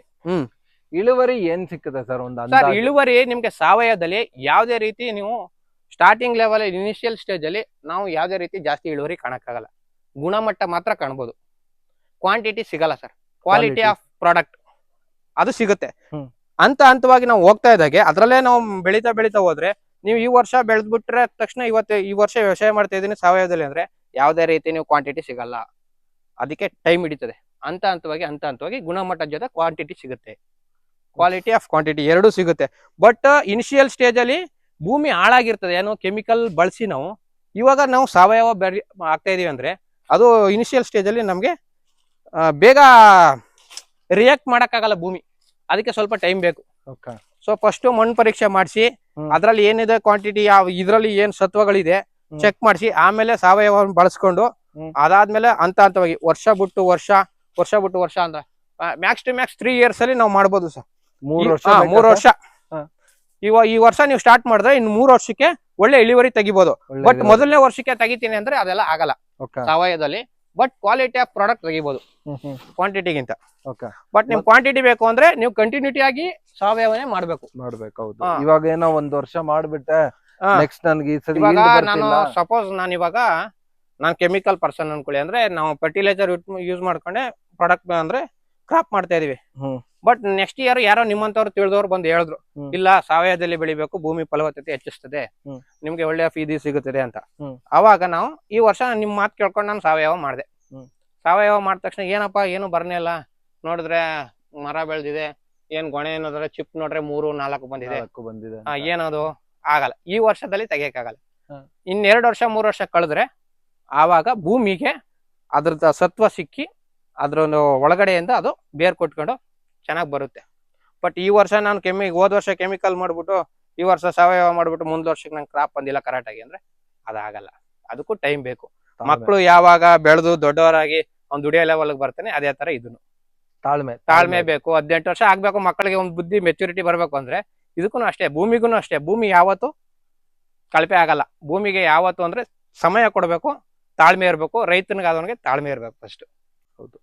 Speaker 2: ಇಳುವರಿ ಏನ್ ಸಿಕ್ಕುತ್ತೆ ಸರ್?
Speaker 1: ಇಳುವರಿ ನಿಮ್ಗೆ ಸಾವಯವದಲ್ಲಿ ಯಾವುದೇ ರೀತಿ ನೀವು ಸ್ಟಾರ್ಟಿಂಗ್ ಲೆವೆಲ್ ಇನಿಷಿಯಲ್ ಸ್ಟೇಜ್ ಅಲ್ಲಿ ನಾವು ಯಾವುದೇ ರೀತಿ ಜಾಸ್ತಿ ಇಳುವರಿ ಕಾಣಕ್ಕಾಗಲ್ಲ. ಗುಣಮಟ್ಟ ಮಾತ್ರ ಕಾಣ್ಬೋದು, ಕ್ವಾಂಟಿಟಿ ಸಿಗಲ್ಲ ಸರ್. ಕ್ವಾಲಿಟಿ ಆಫ್ ಪ್ರಾಡಕ್ಟ್ ಅದು ಸಿಗುತ್ತೆ. ಹಂತವಾಗಿ ನಾವು ಹೋಗ್ತಾ ಇದ್ದಾಗೆ ಅದ್ರಲ್ಲೇ ನಾವು ಬೆಳೀತಾ ಹೋದ್ರೆ, ನೀವು ಈ ವರ್ಷ ಬೆಳೆದ್ಬಿಟ್ರೆ ತಕ್ಷಣ ಈ ವರ್ಷ ವ್ಯವಸಾಯ ಮಾಡ್ತಾ ಇದೀನಿ ಸಾವಯವದಲ್ಲಿ ಅಂದ್ರೆ ಯಾವುದೇ ರೀತಿ ನೀವು ಕ್ವಾಂಟಿಟಿ ಸಿಗಲ್ಲ. ಅದಕ್ಕೆ ಟೈಮ್ ಹಿಡಿತದೆ. ಹಂತವಾಗಿ ಗುಣಮಟ್ಟದ ಜೊತೆ ಕ್ವಾಂಟಿಟಿ ಸಿಗುತ್ತೆ, ಕ್ವಾಲಿಟಿ ಆಫ್ ಕ್ವಾಂಟಿಟಿ ಎರಡೂ ಸಿಗುತ್ತೆ. ಬಟ್ ಇನಿಷಿಯಲ್ ಸ್ಟೇಜ್ ಅಲ್ಲಿ ಭೂಮಿ ಹಾಳಾಗಿರ್ತದೆ, ಏನೋ ಕೆಮಿಕಲ್ ಬಳಸಿ ನಾವು ಇವಾಗ ನಾವು ಸಾವಯವ ಆಗ್ತಾ ಇದೀವಿ ಅಂದ್ರೆ ಅದು ಇನಿಷಿಯಲ್ ಸ್ಟೇಜ್ ಅಲ್ಲಿ ನಮ್ಗೆ ಬೇಗ ರಿಯಾಕ್ಟ್ ಮಾಡಕ್ಕಾಗಲ್ಲ ಭೂಮಿ, ಅದಕ್ಕೆ ಸ್ವಲ್ಪ ಟೈಮ್ ಬೇಕು. ಸೊ ಫಸ್ಟ್ ಮಣ್ಣು ಪರೀಕ್ಷೆ ಮಾಡಿಸಿ ಅದ್ರಲ್ಲಿ ಏನಿದೆ ಕ್ವಾಂಟಿಟಿ, ಇದ್ರಲ್ಲಿ ಏನ್ ಸತ್ವಗಳಿದೆ ಚೆಕ್ ಮಾಡಿಸಿ ಆಮೇಲೆ ಸಾವಯವ ಬಳಸ್ಕೊಂಡು ಅದಾದ್ಮೇಲೆ ಹಂತವಾಗಿ ವರ್ಷ ಬಿಟ್ಟು ವರ್ಷ ಅಂತ ಮ್ಯಾಕ್ಸ್ ಟು ಮ್ಯಾಕ್ಸ್ 3 years ಅಲ್ಲಿ ನಾವು ಮಾಡ್ಬೋದು ಸರ್. 3 ವರ್ಷ. ಈ ವರ್ಷ ನೀವು ಸ್ಟಾರ್ಟ್ ಮಾಡಿದ್ರೆ ಇನ್ನು 3 ವರ್ಷಕ್ಕೆ ಒಳ್ಳೆ ಇಳುವರಿ ತೆಗಿಬಹುದು. ಬಟ್ ಮೊದಲನೇ ವರ್ಷಕ್ಕೆ ತೆಗಿತೀನಿ ಅಂದ್ರೆ ಅದೆಲ್ಲ ಆಗಲ್ಲ ಸಾವಯವದಲ್ಲಿ. ಬಟ್ ಕ್ವಾಲಿಟಿ ಆಫ್ ಪ್ರಾಡಕ್ಟ್ ತೆಗಿಬಹುದು ಕ್ವಾಂಟಿಟಿಗಿಂತ. ಬಟ್ ನಿಮ್ ಕ್ವಾಂಟಿಟಿ ಬೇಕು ಅಂದ್ರೆ ನೀವು ಕಂಟಿನ್ಯೂಟಿ ಆಗಿ ಸಾವಯವನೇ ಮಾಡ್ಬೇಕು.
Speaker 2: ಇವಾಗ ಏನೋ 1 ವರ್ಷ ಮಾಡ್ಬಿಟ್ಟೆ ನೆಕ್ಸ್ಟ್ ನನ್ಗೆ
Speaker 1: ಸಪೋಸ್ ನಾನು ಕೆಮಿಕಲ್ ಪರ್ಸನ್ ಅನ್ಕೊಳ್ಳಿ, ಅಂದ್ರೆ ನಾವು ಫರ್ಟಿಲೈಸರ್ ಯೂಸ್ ಮಾಡ್ಕೊಂಡೆ ಪ್ರಾಡಕ್ಟ್ ಅಂದ್ರೆ ಕ್ರಾಪ್ ಮಾಡ್ತಾ ಇದೀವಿ. ಬಟ್ ನೆಕ್ಸ್ಟ್ ಇಯರ್ ಯಾರೋ ನಿಮ್ಮಂತವ್ರು ತಿಳಿದವ್ರು ಬಂದು ಹೇಳಿದ್ರು, ಇಲ್ಲ ಸಾವಯವದಲ್ಲಿ ಬೆಳಿಬೇಕು, ಭೂಮಿ ಫಲವತ್ತತೆ ಹೆಚ್ಚಿಸ್ತದೆ, ನಿಮ್ಗೆ ಒಳ್ಳೆ ಫೀದಿ ಸಿಗುತ್ತದೆ ಅಂತ. ಅವಾಗ ನಾವು ಈ ವರ್ಷ ನಿಮ್ ಮಾತು ಕೇಳ್ಕೊಂಡು ನಾನು ಸಾವಯವ ಮಾಡಿದೆ. ಸಾವಯವ ಮಾಡಿದ ತಕ್ಷಣ ಏನಪ್ಪಾ ಏನು ಬರ್ನೇ ಇಲ್ಲ, ನೋಡಿದ್ರೆ ಮರ ಬೆಳೆದಿದೆ, ಏನ್ ಗೊಣೆ ಏನಂದ್ರೆ ಚಿಪ್ ನೋಡ್ರೆ 3-4 ಬಂದಿದೆ. ಏನದು ಆಗಲ್ಲ, ಈ ವರ್ಷದಲ್ಲಿ ತೆಗಿಯಕ್ಕಾಗಲ್ಲ. ಇನ್ 2 ವರ್ಷ 3 ವರ್ಷ ಕಳೆದ್ರೆ ಆವಾಗ ಭೂಮಿಗೆ ಅದ್ರದ ಸತ್ವ ಸಿಕ್ಕಿ ಅದ್ರ ಒಳಗಡೆಯಿಂದ ಅದು ಬೇರ್ ಕೊಟ್ಕೊಂಡು ಚೆನ್ನಾಗಿ ಬರುತ್ತೆ. ಬಟ್ ಈ ವರ್ಷ ನಾನು ಹೋದ ವರ್ಷ ಕೆಮಿಕಲ್ ಮಾಡ್ಬಿಟ್ಟು ಈ ವರ್ಷ ಸಾವಯವ ಮಾಡ್ಬಿಟ್ಟು ಮುಂದ್ ವರ್ಷಕ್ಕೆ ನಂಗೆ ಕ್ರಾಪ್ ಬಂದಿಲ್ಲ ಕರೆಕ್ಟ್ ಆಗಿ ಅಂದ್ರೆ ಅದಾಗಲ್ಲ. ಅದಕ್ಕೂ ಟೈಮ್ ಬೇಕು. ಮಕ್ಕಳು ಯಾವಾಗ ಬೆಳೆದು ದೊಡ್ಡವರಾಗಿ ಅವ್ನು ದುಡಿಯೋ ಲೆವೆಲ್ಗೆ ಬರ್ತಾನೆ, ಅದೇ ತರ ಇದನ್ನು ತಾಳ್ಮೆ ಬೇಕು. 18 ವರ್ಷ ಆಗ್ಬೇಕು ಮಕ್ಕಳಿಗೆ ಒಂದು ಬುದ್ಧಿ ಮೆಚುರಿಟಿ ಬರ್ಬೇಕು ಅಂದ್ರೆ ಇದಕ್ಕೂ ಅಷ್ಟೇ, ಭೂಮಿಗೂ ಅಷ್ಟೇ. ಭೂಮಿ ಯಾವತ್ತು ಕಳಪೆ ಆಗಲ್ಲ. ಭೂಮಿಗೆ ಯಾವತ್ತು ಅಂದ್ರೆ ಸಮಯ ಕೊಡ್ಬೇಕು, ತಾಳ್ಮೆ ಇರ್ಬೇಕು. ರೈತನಿಗೆ ತಾಳ್ಮೆ ಇರ್ಬೇಕು ಫಸ್ಟ್.
Speaker 2: ಹೌದು,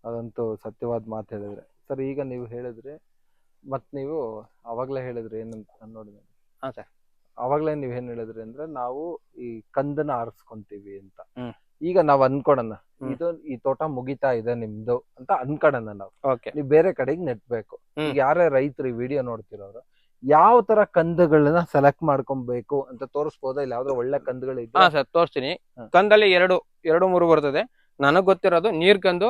Speaker 2: ಅದಂತೂ ಸತ್ಯವಾದ ಮಾತು ಹೇಳಿದ್ರೆ ಸರ್. ಈಗ ನೀವು ಹೇಳಿದ್ರೆ ನೀವು ಅವಾಗ್ಲೇ ಹೇಳಿದ್ರಿ ಏನಂತ ನೋಡಿದ್ರೆ, ಅವಾಗ್ಲೇ ನೀವ್ ಏನ್ ಹೇಳಿದ್ರಿ ಅಂದ್ರೆ ನಾವು ಈ ಕಂದನ ಆರಿಸ್ಕೊಂತೀವಿ ಅಂತ. ಈಗ ನಾವ್ ಅನ್ಕೊಳಣ ಈ ತೋಟ ಮುಗಿತಾ ಇದೆ ನಿಮ್ದು ಅಂತ ಅನ್ಕೊಳಣ ನಾವು. ನೀವು ಬೇರೆ ಕಡೆಗೆ ನೆಟ್ಬೇಕು. ಈಗ ಯಾರೇ ರೈತರು ಈ ವಿಡಿಯೋ ನೋಡ್ತಿರೋರು ಯಾವ ತರ ಕಂದಗಳನ್ನ ಸೆಲೆಕ್ಟ್ ಮಾಡ್ಕೊಬೇಕು ಅಂತ ತೋರಿಸ್ಬೋದಾ? ಇಲ್ಲ ಯಾವ್ದ್ರ ಒಳ್ಳೆ ಕಂದುಗಳು ಇದೆ?
Speaker 1: ಸರ್ ತೋರಿಸ್ತೀನಿ. ಕಂದಲ್ಲಿ 2-3 ಬರ್ತದೆ. ನನಗ್ ಗೊತ್ತಿರೋದು ನೀರ್ ಕಂದು,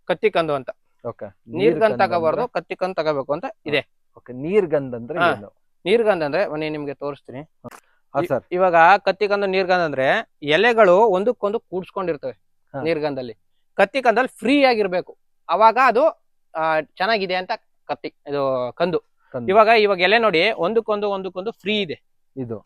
Speaker 1: ಕತ್ತಿ ಕಂದು ಅಂತ.
Speaker 2: ಓಕೆ,
Speaker 1: ನೀರ್ಗಂಧ ತಗೋಬಾರ್ದು, ಕತ್ತಿ ಕಂದು ತಗೋಬೇಕು ಅಂತ ಇದೆ.
Speaker 2: ಓಕೆ, ನೀರ್ಗಂಧ ಅಂದ್ರೆ
Speaker 1: ಹಾ.
Speaker 2: ಏನು?
Speaker 1: ನೀರ್ಗಂಧ ಅಂದ್ರೆ ಬನ್ನಿ ನಿಮ್ಗೆ ತೋರಿಸ್ತೀನಿ.
Speaker 2: ಸರ್,
Speaker 1: ಇವಾಗ ಕತ್ತಿ ಕಂದು ನೀರ್ಗಂಧ ಅಂದ್ರೆ ಎಲೆಗಳು ಒಂದಕ್ಕೊಂದು ಕೂಡ್ಸ್ಕೊಂಡಿರ್ತವೆ.
Speaker 2: ಹಾ.
Speaker 1: ನೀರ್ಗಂಧಲ್ಲಿ ಕತ್ತಿ ಕಂದಲ್ಲಿ ಫ್ರೀ ಆಗಿರ್ಬೇಕು, ಅವಾಗ ಅದು ಚೆನ್ನಾಗಿದೆ ಅಂತ ಕತ್ತಿ ಇದು ಕಂದು.
Speaker 2: ಕಂದು.
Speaker 1: ಇವಾಗ ಎಲೆ ನೋಡಿ ಒಂದಕ್ಕೊಂದು ಫ್ರೀ ಇದೆ.
Speaker 2: ಇದು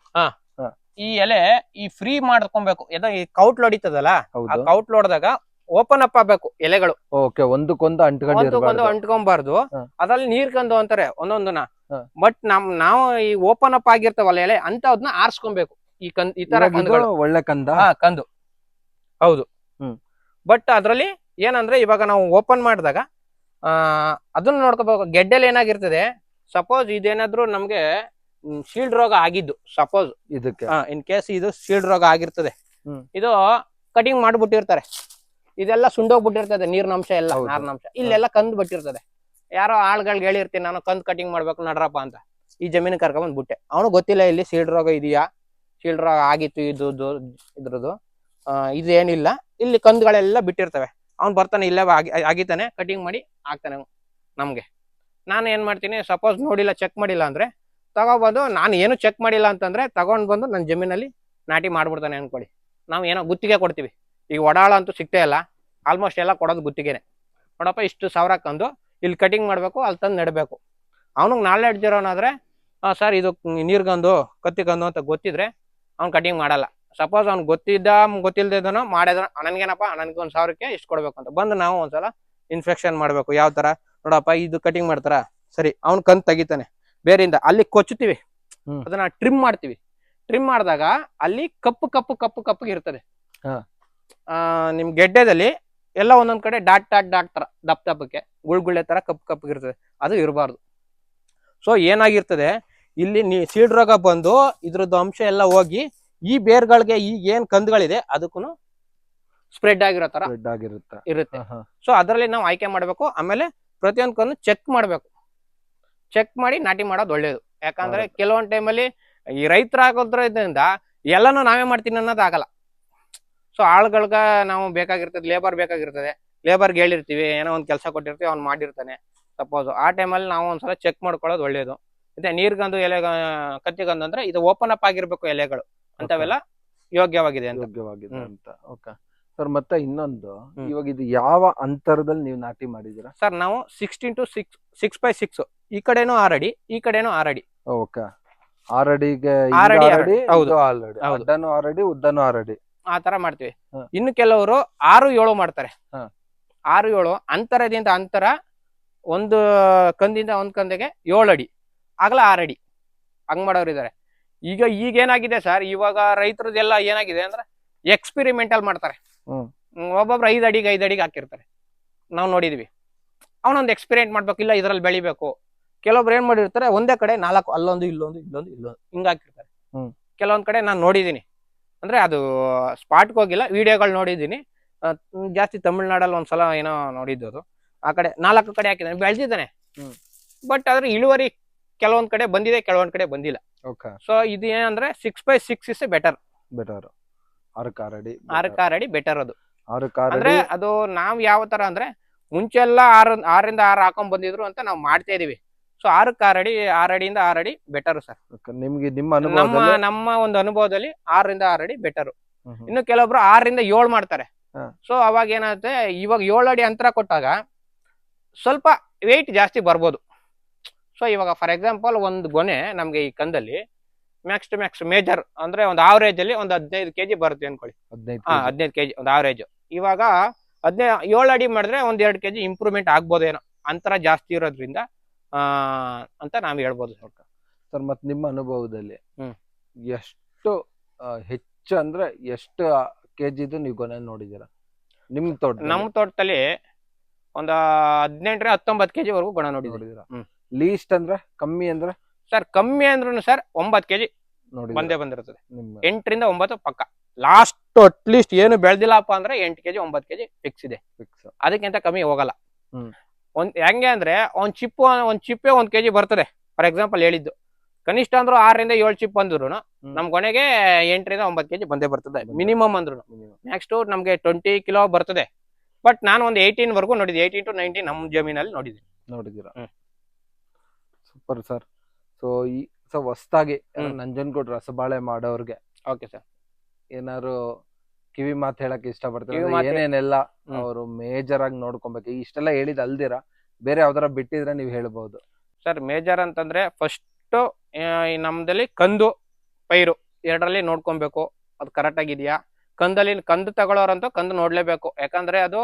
Speaker 1: ಈ ಎಲೆ ಈ ಫ್ರೀ ಮಾಡ್ಕೊಬೇಕು. ಈ ಕೌಟ್ಲ್ ಹೊಡಿತದಲ್ಲ, ಆ
Speaker 2: ಹೌದು.
Speaker 1: ಕೌಟ್ಲ್ ಹೊಡೆದಾಗ ಓಪನ್ ಅಪ್ ಆಗ್ಬೇಕು ಎಲೆಗಳು,
Speaker 2: ಓಕೆ, ಒಂದಕ್ಕೊಂದು
Speaker 1: ಒಂದಕ್ಕೊಂದು ಅಂಟ್ಕೊಂಬಾರ್ದು.
Speaker 2: ಹಾ.
Speaker 1: ಅದ್ರಲ್ಲಿ ನೀರ್ಗಂದು ಅಂತಾರೆ ಒಂದೊಂದನ್ನ.
Speaker 2: ಹಾ.
Speaker 1: ಬಟ್ ನಾವು ಈ ಓಪನ್ ಅಪ್ ಆಗಿರ್ತಾವಲ್ಲ ಎಲೆ ಅಂತವ್ದನ್ನ ಆರಿಸ್ಕೊಬೇಕು. ಈ ತರ ಕಂದುಗಳು
Speaker 2: ಒಳ್ಳೆ ಕಂದ.
Speaker 1: ಕಂದು ಹೌದು.
Speaker 2: ಹ್ಮ್.
Speaker 1: ಬಟ್ ಅದ್ರಲ್ಲಿ ಏನಂದ್ರೆ ಇವಾಗ ನಾವು ಓಪನ್ ಮಾಡಿದಾಗ ಅದನ್ನ ನೋಡ್ಕೋಬೇಕು. ಗೆಡ್ಡೆಲ್ ಏನಾಗಿರ್ತದೆ, ಸಪೋಸ್ ಇದೇನಾದ್ರು ನಮ್ಗೆ ಶೀಲ್ಡ್ ರೋಗ ಆಗಿದ್ದು, ಸಪೋಸ್
Speaker 2: ಇದಕ್ಕೆ
Speaker 1: ಇನ್ ಕೇಸ್ ಇದು ಶೀಲ್ಡ್ ರೋಗ ಆಗಿರ್ತದೆ,
Speaker 2: ಹ್ಮ್.
Speaker 1: ಇದು ಕಟಿಂಗ್ ಮಾಡ್ಬಿಟ್ಟಿರ್ತಾರೆ, ಇದೆಲ್ಲ ಸುಂಡೋಗ್ಬಿಟ್ಟಿರ್ತದೆ, ನೀರಿನಂಶ ಎಲ್ಲ,
Speaker 2: ಹೌದು.
Speaker 1: ನಾರಿನಂಶ ಇಲ್ಲೆಲ್ಲ ಕಂದ್ ಬಿಟ್ಟಿರ್ತದೆ. ಯಾರೋ ಆಳ್ಗಳಿಗೆ ಹೇಳಿರ್ತೀನಿ ನಾನು ಕಂದ್ ಕಟಿಂಗ್ ಮಾಡ್ಬೇಕು ನಡ್ರಪ್ಪ ಅಂತ, ಈ ಜಮೀನು ಕರ್ಕೊಂಡ್ ಬಿಟ್ಟೆ. ಅವನು ಗೊತ್ತಿಲ್ಲ ಇಲ್ಲಿ ಶೀಲ್ಡ್ ರೋಗ ಇದೆಯಾ, ಶೀಲ್ಡ್ ರೋಗ ಆಗಿತ್ತು ಇದ್ರದ್ದು ಇದೇನಿಲ್ಲ, ಇಲ್ಲಿ ಕಂದುಗಳೆಲ್ಲ ಬಿಟ್ಟಿರ್ತವೆ. ಅವ್ನು ಬರ್ತಾನೆ, ಇಲ್ಲೇ ಆಗಿತಾನೆ, ಕಟಿಂಗ್ ಮಾಡಿ ಹಾಕ್ತಾನೆ ನಮ್ಗೆ. ನಾನು ಏನ್ ಮಾಡ್ತೀನಿ, ಸಪೋಸ್ ನೋಡಿಲ್ಲ, ಚೆಕ್ ಮಾಡಿಲ್ಲ ಅಂದ್ರೆ ತಗೊಬಂದು, ನಾನು ಏನು ಚೆಕ್ ಮಾಡಿಲ್ಲ ಅಂತಂದ್ರೆ ತಗೊಂಡ್ ಬಂದು ನನ್ನ ಜಮೀನಲ್ಲಿ ನಾಟಿ ಮಾಡ್ಬಿಡ್ತಾನೆ ಅನ್ಕೊಳ್ಳಿ. ನಾವು ಏನೋ ಗುತ್ತಿಗೆ ಕೊಡ್ತೀವಿ. ಈಗ ಒಡಾಳ ಅಂತೂ ಸಿಗ್ತೇ ಇಲ್ಲ, ಆಲ್ಮೋಸ್ಟ್ ಎಲ್ಲ ಕೊಡೋದು ಗುತ್ತಿಗೆನೆ. ನೋಡಪ್ಪ ಇಷ್ಟು ಸಾವಿರ ಕಂದು ಇಲ್ಲಿ ಕಟಿಂಗ್ ಮಾಡ್ಬೇಕು, ಅಲ್ಲಿ ತಂದು ನೆಡಬೇಕು. ಅವನಿಗೆ ನಾಲೆಡ್ಜ್ ಇರೋನಾದ್ರೆ ಸರ್ ಇದು ನೀರ್ಗಂದು ಕತ್ತಿಗಂದು ಅಂತ ಗೊತ್ತಿದ್ರೆ ಅವ್ನು ಕಟಿಂಗ್ ಮಾಡಲ್ಲ. ಸಪೋಸ್ ಅವ್ನು ಗೊತ್ತಿಲ್ದೇನೋ ಮಾಡಿದ್ರ, ನನಗೇನಪ್ಪ ನನಗೆ 1,000ಕ್ಕೆ ಇಷ್ಟು ಕೊಡ್ಬೇಕು ಅಂತ ಬಂದು ನಾವು ಒಂದ್ಸಲ ಇನ್ಸ್ಪೆಕ್ಷನ್ ಮಾಡ್ಬೇಕು. ಯಾವ ತರ ನೋಡಪ್ಪ ಇದು ಕಟಿಂಗ್ ಮಾಡ್ತಾರ, ಸರಿ ಅವ್ನು ಕಂದು ತೆಗಿತಾನೆ ಬೇರೆಯಿಂದ, ಅಲ್ಲಿ ಕೊಚ್ಚುತ್ತೀವಿ, ಅದನ್ನ ಟ್ರಿಮ್ ಮಾಡ್ತೀವಿ. ಟ್ರಿಮ್ ಮಾಡಿದಾಗ ಅಲ್ಲಿ ಕಪ್ಪು ಇರ್ತದೆ. ನಿಮ್ ಗೆಡ್ಡೆದಲ್ಲಿ ಎಲ್ಲ ಒಂದೊಂದ್ ಕಡೆ ಡಾಟ್ ತರ ದಪ್ಪಕ್ಕೆ ಗುಳ್ಗುಳ್ಳೆ ತರ ಕಪ್ಪು ಇರ್ತದೆ, ಅದು ಇರಬಾರ್ದು. ಸೊ ಏನಾಗಿರ್ತದೆ ಇಲ್ಲಿ ಸೀಡ್ ರೋಗ ಬಂದು ಇದ್ರದ್ದು ಅಂಶ ಎಲ್ಲ ಹೋಗಿ ಈ ಬೇರ್ಗಳಿಗೆ ಈಗ ಏನ್ ಕಂದುಗಳಿದೆ ಅದಕ್ಕೂ ಸ್ಪ್ರೆಡ್ ಆಗಿರೋ ತರ ಇರುತ್ತೆ. ಸೊ ಅದರಲ್ಲಿ ನಾವು ಆಯ್ಕೆ ಮಾಡ್ಬೇಕು. ಆಮೇಲೆ ಪ್ರತಿಯೊಂದು ಕಂದು ಚೆಕ್ ಮಾಡ್ಬೇಕು, ಚೆಕ್ ಮಾಡಿ ನಾಟಿ ಮಾಡೋದು ಒಳ್ಳೇದು. ಯಾಕಂದ್ರೆ ಕೆಲವೊಂದ್ ಟೈಮಲ್ಲಿ ಈ ರೈತರಾಗೋದ್ರಿಂದ ಎಲ್ಲಾನು ನಾವೇ ಮಾಡ್ತೀನಿ ಅನ್ನೋದು ಆಗಲ್ಲ. ಸೊ ಆಳ್ಗಳ್ಗ ನಾವು ಬೇಕಾಗಿರ್ತದೆ, ಲೇಬರ್ ಬೇಕಾಗಿರ್ತದೆ, ಲೇಬರ್ಗೆ ಹೇಳಿರ್ತೀವಿ, ಏನೋ ಒಂದ್ ಕೆಲಸ ಕೊಟ್ಟಿರ್ತೀವಿ, ಅವ್ನು ಮಾಡಿರ್ತಾನೆ. ಸಪೋಸ್ ಆ ಟೈಮಲ್ಲಿ ನಾವು ಒಂದ್ಸಲ ಚೆಕ್ ಮಾಡ್ಕೊಳ್ಳೋದು ಒಳ್ಳೇದು. ಮತ್ತೆ ನೀರ್ಗಂದು ಎಲೆ ಕತ್ತಿಗಂದು ಅಂದ್ರೆ ಇದು ಓಪನ್ ಅಪ್ ಆಗಿರ್ಬೇಕು ಎಲೆಗಳು, ಅಂತವೆಲ್ಲ ಯೋಗ್ಯವಾಗಿದೆ ಅಂತ.
Speaker 2: ಓಕೆ ಸರ್, ಮತ್ತೆ ಇನ್ನೊಂದು, ಇವಾಗ ಇದು ಯಾವ ಅಂತರದಲ್ಲಿ ನೀವು ನಾಟಿ ಮಾಡಿದೀರಾ
Speaker 1: ಸರ್? ನಾವು 16 to 6x6, ಈ ಕಡೆನೂ 6 ಅಡಿ, ಈ ಕಡೆನೂ 6 ಅಡಿ.
Speaker 2: ಓಕೆ, 6 ಅಡಿಗೆ
Speaker 1: 6 ಅಡಿ,
Speaker 2: ಹೌದು, ಅಡ್ಡನು 6 ಅಡಿ, ಉದ್ದನು 6 ಅಡಿ, ಆ
Speaker 1: ತರ ಮಾಡ್ತೀವಿ. ಇನ್ನು ಕೆಲವರು 6-7 ಮಾಡ್ತಾರೆ. 6-7 ಅಂತರದಿಂದ ಅಂತರ, ಒಂದು ಕಂದಿಂದ ಒಂದ್ ಕಂದಿಗೆ 7 ಅಡಿ, ಆಗ್ಲ 6 ಅಡಿ ಹಂಗ್ ಮಾಡೋರು ಇದಾರೆ. ಈಗ ಏನಾಗಿದೆ ಸರ್, ಇವಾಗ ರೈತರದೆಲ್ಲ ಏನಾಗಿದೆ ಅಂದ್ರೆ ಎಕ್ಸ್ಪೆರಿಮೆಂಟಲ್ ಮಾಡ್ತಾರೆ. ಒಬ್ಬೊಬ್ರು 5 ಅಡಿಗೆ 5 ಅಡಿಗೆ ಹಾಕಿರ್ತಾರೆ, ನಾವು ನೋಡಿದ್ವಿ. ಅವನೊಂದು ಎಕ್ಸ್ಪೆರಿಮೆಂಟ್ ಮಾಡ್ಬೇಕು, ಇಲ್ಲ ಇದ್ರಲ್ಲಿ ಬೆಳಿಬೇಕು. ಕೆಲವೊಬ್ರು ಏನ್ ಮಾಡಿರ್ತಾರೆ, ಒಂದೇ ಕಡೆ 4 ಅಲ್ಲೊಂದು ಇಲ್ಲೊಂದು ಹಿಂಗ ಹಾಕಿರ್ತಾರೆ. ಕೆಲವೊಂದ್ ಕಡೆ ನಾನು ನೋಡಿದೀನಿ, ಅಂದ್ರೆ ಅದು ಸ್ಪಾಟ್ಗೆ ಹೋಗಿಲ್ಲ, ವಿಡಿಯೋಗಳು ನೋಡಿದೀನಿ ಜಾಸ್ತಿ. ತಮಿಳ್ನಾಡಲ್ಲಿ ಒಂದ್ಸಲ ಏನೋ ನೋಡಿದ್ದು, ಅದು ಆ ಕಡೆ 4 ಕಡೆ ಹಾಕಿದ್ದಾನೆ, ಬೆಳೆದಿದ್ದಾನೆ. ಬಟ್ ಆದ್ರೆ ಇಳುವರಿ ಕೆಲವೊಂದ್ ಕಡೆ ಬಂದಿದೆ, ಕೆಲವೊಂದ್ ಕಡೆ ಬಂದಿಲ್ಲ. ಸೊ ಇದು ಏನಂದ್ರೆ 6x6 ಇಸ್ ಬೆಟರ್.
Speaker 2: 6
Speaker 1: ಅಡಿ ಬೆಟರ್. ಅದು
Speaker 2: 6
Speaker 1: ಅಂದ್ರೆ ಅದು ನಾವ್ ಯಾವ ತರ ಅಂದ್ರೆ ಮುಂಚೆ ಎಲ್ಲ 6ರಿಂದ 6 ಹಾಕೊಂಡ್ ಬಂದಿದ್ರು ಅಂತ ನಾವು ಮಾಡ್ತಾ ಇದೀವಿ. ಸೊ 6 ಅಡಿಯಿಂದ 6 ಅಡಿ ಬೆಟರ್ ಸರ್.
Speaker 2: ನಿಮ್ಗೆ
Speaker 1: ನಮ್ಮ ಒಂದು ಅನುಭವದಲ್ಲಿ 6ರಿಂದ 6 ಅಡಿ ಬೆಟರ್. ಇನ್ನು ಕೆಲವೊಬ್ರು 6ರಿಂದ 7 ಮಾಡ್ತಾರೆ. ಸೊ ಅವಾಗ ಏನಾಗುತ್ತೆ, ಇವಾಗ 7 ಅಡಿ ಅಂತರ ಕೊಟ್ಟಾಗ ಸ್ವಲ್ಪ ವೆಯ್ಟ್ ಜಾಸ್ತಿ ಬರ್ಬೋದು. ಸೊ ಇವಾಗ ಫಾರ್ ಎಕ್ಸಾಂಪಲ್ ಒಂದು ಗೊನೆ ನಮ್ಗೆ ಈ ಕಂದಲ್ಲಿ ಮ್ಯಾಕ್ಸ್ ಟು ಮ್ಯಾಕ್ಸ್ ಮೇಜರ್ ಅಂದ್ರೆ ಒಂದು ಆವರೇಜ್ ಅಲ್ಲಿ ಒಂದು 15 kg ಬರುತ್ತೆ ಅನ್ಕೊಳ್ಳಿ. 15 kg ಒಂದು ಆವರೇಜ್. ಇವಾಗ 7 ಅಡಿ ಮಾಡಿದ್ರೆ ಒಂದ್ 2 kg ಇಂಪ್ರೂವ್ಮೆಂಟ್ ಆಗ್ಬೋದೇನೋ, ಅಂತರ ಜಾಸ್ತಿ ಇರೋದ್ರಿಂದ ಅಂತ ನಾವ್ ಹೇಳ್ಬೋದು
Speaker 2: ಸರ್. ಮತ್ ನಿಮ್ಮ ಅನುಭವದಲ್ಲಿ ಎಷ್ಟು ಹೆಚ್ಚು ಅಂದ್ರೆ ಎಷ್ಟು ಕೆಜಿದು ನೀವು ಗೊನೆ ನೋಡಿದೀರಾ ನಿಮ್ ತೋಟ?
Speaker 1: ನಮ್ ತೋಟದಲ್ಲಿ ಒಂದು 18-19 kg ವರೆಗೂ ಗೊನೆ ನೋಡಿದೀರಾ.
Speaker 2: ಲೀಸ್ಟ್ ಅಂದ್ರೆ ಕಮ್ಮಿ ಅಂದ್ರೆ
Speaker 1: ಸರ್, ಕಮ್ಮಿ ಅಂದ್ರೂ ಸರ್ 9 kg ಬಂದೇ ಬಂದಿರ್ತದೆ. 8ರಿಂದ 9 ಪಕ್ಕ. ಲಾಸ್ಟ್ ಅಟ್ಲೀಸ್ಟ್ ಏನು ಬೆಳೆದಿಲ್ಲಪ್ಪ ಅಂದ್ರೆ 8 kg 9 kg ಫಿಕ್ಸ್ ಇದೆ. ಅದಕ್ಕಿಂತ ಕಮ್ಮಿ ಹೋಗಲ್ಲ. ಹೆಂಗೆ ಅಂದ್ರೆ ಒಂದ್ ಚಿಪ್ಪೆ 1 kg ಬರ್ತದೆ. ಫಾರ್ ಎಕ್ಸಾಂಪಲ್ ಹೇಳಿದ್ದು, ಕನಿಷ್ಠ ಅಂದ್ರೂ 6ರಿಂದ 7 ಚಿಪ್ ಬಂದ್ರು ನಮ್ ಗೊನೆಗೆ 8ರಿಂದ 9 kg ಬಂದೇ ಬರ್ತದೆ ಮಿನಿಮಮ್ ಅಂದ್ರು. ನೆಕ್ಸ್ಟ್ ನಮ್ಗೆ 20 kg ಬರ್ತದೆ. ಬಟ್ ನಾನು ಒಂದು 18 ವರ್ಗೂ ನೋಡಿದ್ದೆ, 18 to 19 ನಮ್ಮ ಜಮೀನಲ್ಲಿ ನೋಡಿದ್ದೀನಿ.
Speaker 2: ನೋಡಿದೀರಾ?
Speaker 1: ಹ್ಮ್.
Speaker 2: Super sir. ಸೊ ಈ ಹೊಸದಾಗಿ
Speaker 1: ಹ್ಮ್.
Speaker 2: ನಂಜನಗೂಡು ರಸಬಾಳೆ ಮಾಡೋರ್ಗೆ
Speaker 1: ಓಕೆ ಸರ್.
Speaker 2: ಏನಾದ್ರು ಕಿವಿ ಮಾತು ಹೇಳಕ್ ಇಷ್ಟಪಡ್ತಾರೆ?
Speaker 1: ಕಿವಿ ಮಾತು-
Speaker 2: ಏನೇನೆಲ್ಲ
Speaker 1: ಹ್ಮ್.
Speaker 2: ಅವರು ಮೇಜರ್ ಆಗಿ ನೋಡ್ಕೊಬೇಕು? ಇಷ್ಟೆಲ್ಲ ಹೇಳಿದ್ ಅಲ್ದಿರಾ ಬೇರೆ ಯಾವ್ದಾರ ಬಿಟ್ಟಿದ್ರೆ ನೀವ್ ಹೇಳ್ಬಹುದು.
Speaker 1: ಸರ್ ಮೇಜರ್ ಅಂತಂದ್ರೆ ಫಸ್ಟ್ ನಮ್ದಲ್ಲಿ ಕಂದು ಪೈರು ಎರಡರಲ್ಲಿ ನೋಡ್ಕೊಬೇಕು, ಅದು ಕರೆಕ್ಟ್ ಆಗಿದೆಯಾ. ಕಂದು ತಗೊಳ್ಳೋರಂತೂ ಕಂದು ನೋಡ್ಲೇಬೇಕು, ಯಾಕಂದ್ರೆ ಅದು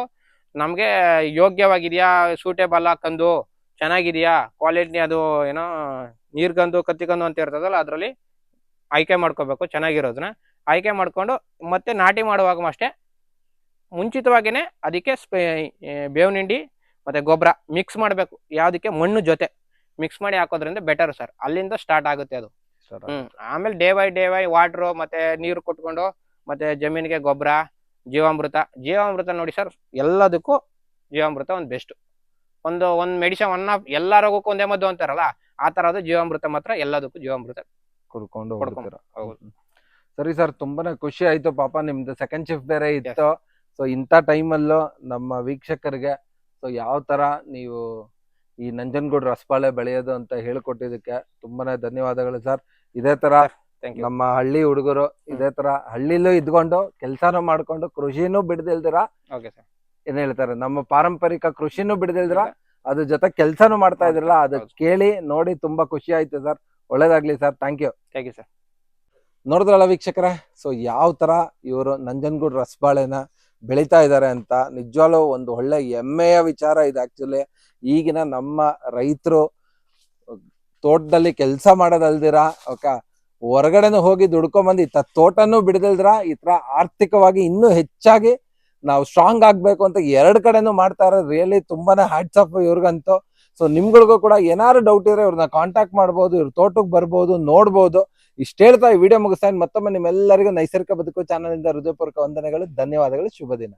Speaker 1: ನಮ್ಗೆ ಯೋಗ್ಯವಾಗಿದೆಯಾ, ಸೂಟೇಬಲ್ ಕಂದು ಚೆನ್ನಾಗಿದೆಯಾ, ಕ್ವಾಲಿಟಿ ಅದು ಏನೋ ನೀರ್ಗಂದು ಕತ್ತಿಗಂದು ಅಂತ ಇರ್ತದಲ್ಲ, ಅದರಲ್ಲಿ ಆಯ್ಕೆ ಮಾಡ್ಕೋಬೇಕು ಚೆನ್ನಾಗಿರೋದನ್ನ. ಆಯ್ಕೆ ಮಾಡ್ಕೊಂಡು ಮತ್ತೆ ನಾಟಿ ಮಾಡುವಾಗ ಅಷ್ಟೇ ಮುಂಚಿತವಾಗಿನೇ ಅದಕ್ಕೆ ಬೇವಿನ ಹಿಂಡಿ ಮತ್ತೆ ಗೊಬ್ಬರ ಮಿಕ್ಸ್ ಮಾಡಬೇಕು. ಯಾವ್ದಕ್ಕೆ? ಮಣ್ಣು ಜೊತೆ ಮಿಕ್ಸ್ ಮಾಡಿ ಹಾಕೋದ್ರಿಂದ ಬೆಟರ್ ಸರ್. ಅಲ್ಲಿಂದ ಸ್ಟಾರ್ಟ್ ಆಗುತ್ತೆ ಅದು. ಆಮೇಲೆ ಡೇ ಬೈ ವಾಟ್ರು ಮತ್ತೆ ನೀರು ಕೊಟ್ಕೊಂಡು ಮತ್ತೆ ಜಮೀನಿಗೆ ಗೊಬ್ಬರ, ಜೀವಾಮೃತ ನೋಡಿ ಸರ್, ಎಲ್ಲದಕ್ಕೂ ಜೀವಾಮೃತ ಒಂದು ಬೆಸ್ಟ್. ಒಂದು ಮೆಡಿಸಿನ್ ಎಲ್ಲ ರೋಗಕ್ಕೂ ಒಂದೇ ಮದ್ದು ಅಂತಾರಲ್ಲ, ಆ ತರ ಅದು ಜೀವಾಮೃತ ಮಾತ್ರ ಎಲ್ಲದಕ್ಕೂ ಜೀವಾಮೃತ
Speaker 2: ಕುಡ್ಕೊಂಡು
Speaker 1: ಕೊಡ್ಕೊಂಡು.
Speaker 2: ಸರಿ ಸರ್, ತುಂಬಾನೇ ಖುಷಿ ಆಯ್ತು. ಪಾಪ ನಿಮ್ದು ಸೆಕೆಂಡ್ ಶಿಫ್ಟ್ ಬೇರೆ ಇತ್ತು. ಸೊ ಇಂಥ ಟೈಮಲ್ಲೂ ನಮ್ಮ ವೀಕ್ಷಕರಿಗೆ ಸೊ ಯಾವ ತರ ನೀವು ಈ ನಂಜನಗೂಡು ರಸಬಾಳೆ ಬೆಳೆಯೋದು ಅಂತ ಹೇಳ್ಕೊಟ್ಟಿದ್ದಕ್ಕೆ ತುಂಬಾನೇ ಧನ್ಯವಾದಗಳು ಸರ್. ಇದೇ ತರ ನಮ್ಮ ಹಳ್ಳಿ ಹುಡುಗರು ಇದೇ ತರ ಹಳ್ಳಿಲೂ ಇದ್ಕೊಂಡು ಕೆಲ್ಸಾನು ಮಾಡ್ಕೊಂಡು ಕೃಷಿನೂ ಬಿಡದಿಲ್ದಿರ ಏನ್ ಹೇಳ್ತಾರೆ, ನಮ್ಮ ಪಾರಂಪರಿಕ ಕೃಷಿನೂ ಬಿಡದಿಲ್ದಿರ ಅದ್ರ ಜೊತೆ ಕೆಲ್ಸಾನು ಮಾಡ್ತಾ ಇದ್ರಲ್ಲ, ಅದು ಕೇಳಿ ನೋಡಿ ತುಂಬಾ ಖುಷಿ ಆಯ್ತು ಸರ್. ಒಳ್ಳೇದಾಗ್ಲಿ ಸರ್. Thank you
Speaker 1: sir.
Speaker 2: ನೋಡಿದ್ರಲ್ಲ ವೀಕ್ಷಕರೇ, ಸೊ ಯಾವ ತರ ಇವರು ನಂಜನಗೂಡು ರಸಬಾಳೆನ ಬೆಳಿತಾ ಇದ್ದಾರೆ ಅಂತ ನಿಜವಾಗ್ಲೂ ಒಂದು ಒಳ್ಳೆ ಹೆಮ್ಮೆಯ ವಿಚಾರ ಇದು. ಆಕ್ಚುಲಿ ಈಗಿನ ನಮ್ಮ ರೈತರು ತೋಟದಲ್ಲಿ ಕೆಲಸ ಮಾಡೋದಲ್ದಿರ ಹೊರಗಡೆನೂ ಹೋಗಿ ದುಡ್ಕೊಂಬಂದು ಇತ್ತ ತೋಟನೂ ಬಿಡದಿಲ್ದಿರ ಈ ತರ ಆರ್ಥಿಕವಾಗಿ ಇನ್ನೂ ಹೆಚ್ಚಾಗಿ ನಾವು ಸ್ಟ್ರಾಂಗ್ ಆಗ್ಬೇಕು ಅಂತ ಎರಡು ಕಡೆನೂ ಮಾಡ್ತಾ ಇರೋದು ರಿಯಲಿ ತುಂಬಾನೇ ಹ್ಯಾಟ್ಸ್ ಆಫ್ ಇವ್ರಿಗಂತೂ. ಸೊ ನಿಮ್ಗಳಿಗೂ ಕೂಡ ಏನಾದ್ರು ಡೌಟ್ ಇದ್ರೆ ಇವ್ರನ್ನ ಕಾಂಟ್ಯಾಕ್ಟ್ ಮಾಡ್ಬೋದು, ಇವ್ರ ತೋಟಕ್ಕೆ ಬರ್ಬೋದು, ನೋಡ್ಬೋದು. ಇಷ್ಟ ಹೇಳ್ತಾ ಈ ವಿಡಿಯೋ ಮುಗಿಸ್ತಾ ಮತ್ತೊಮ್ಮೆ ನಿಮ್ಮೆಲ್ಲರಿಗೂ ನೈಸರ್ಗಿಕ ಬದುಕು ಚಾನಲ್ ಇಂದ ಹೃದಯಪೂರ್ವಕ ವಂದನೆಗಳು, ಧನ್ಯವಾದಗಳು, ಶುಭ ದಿನ.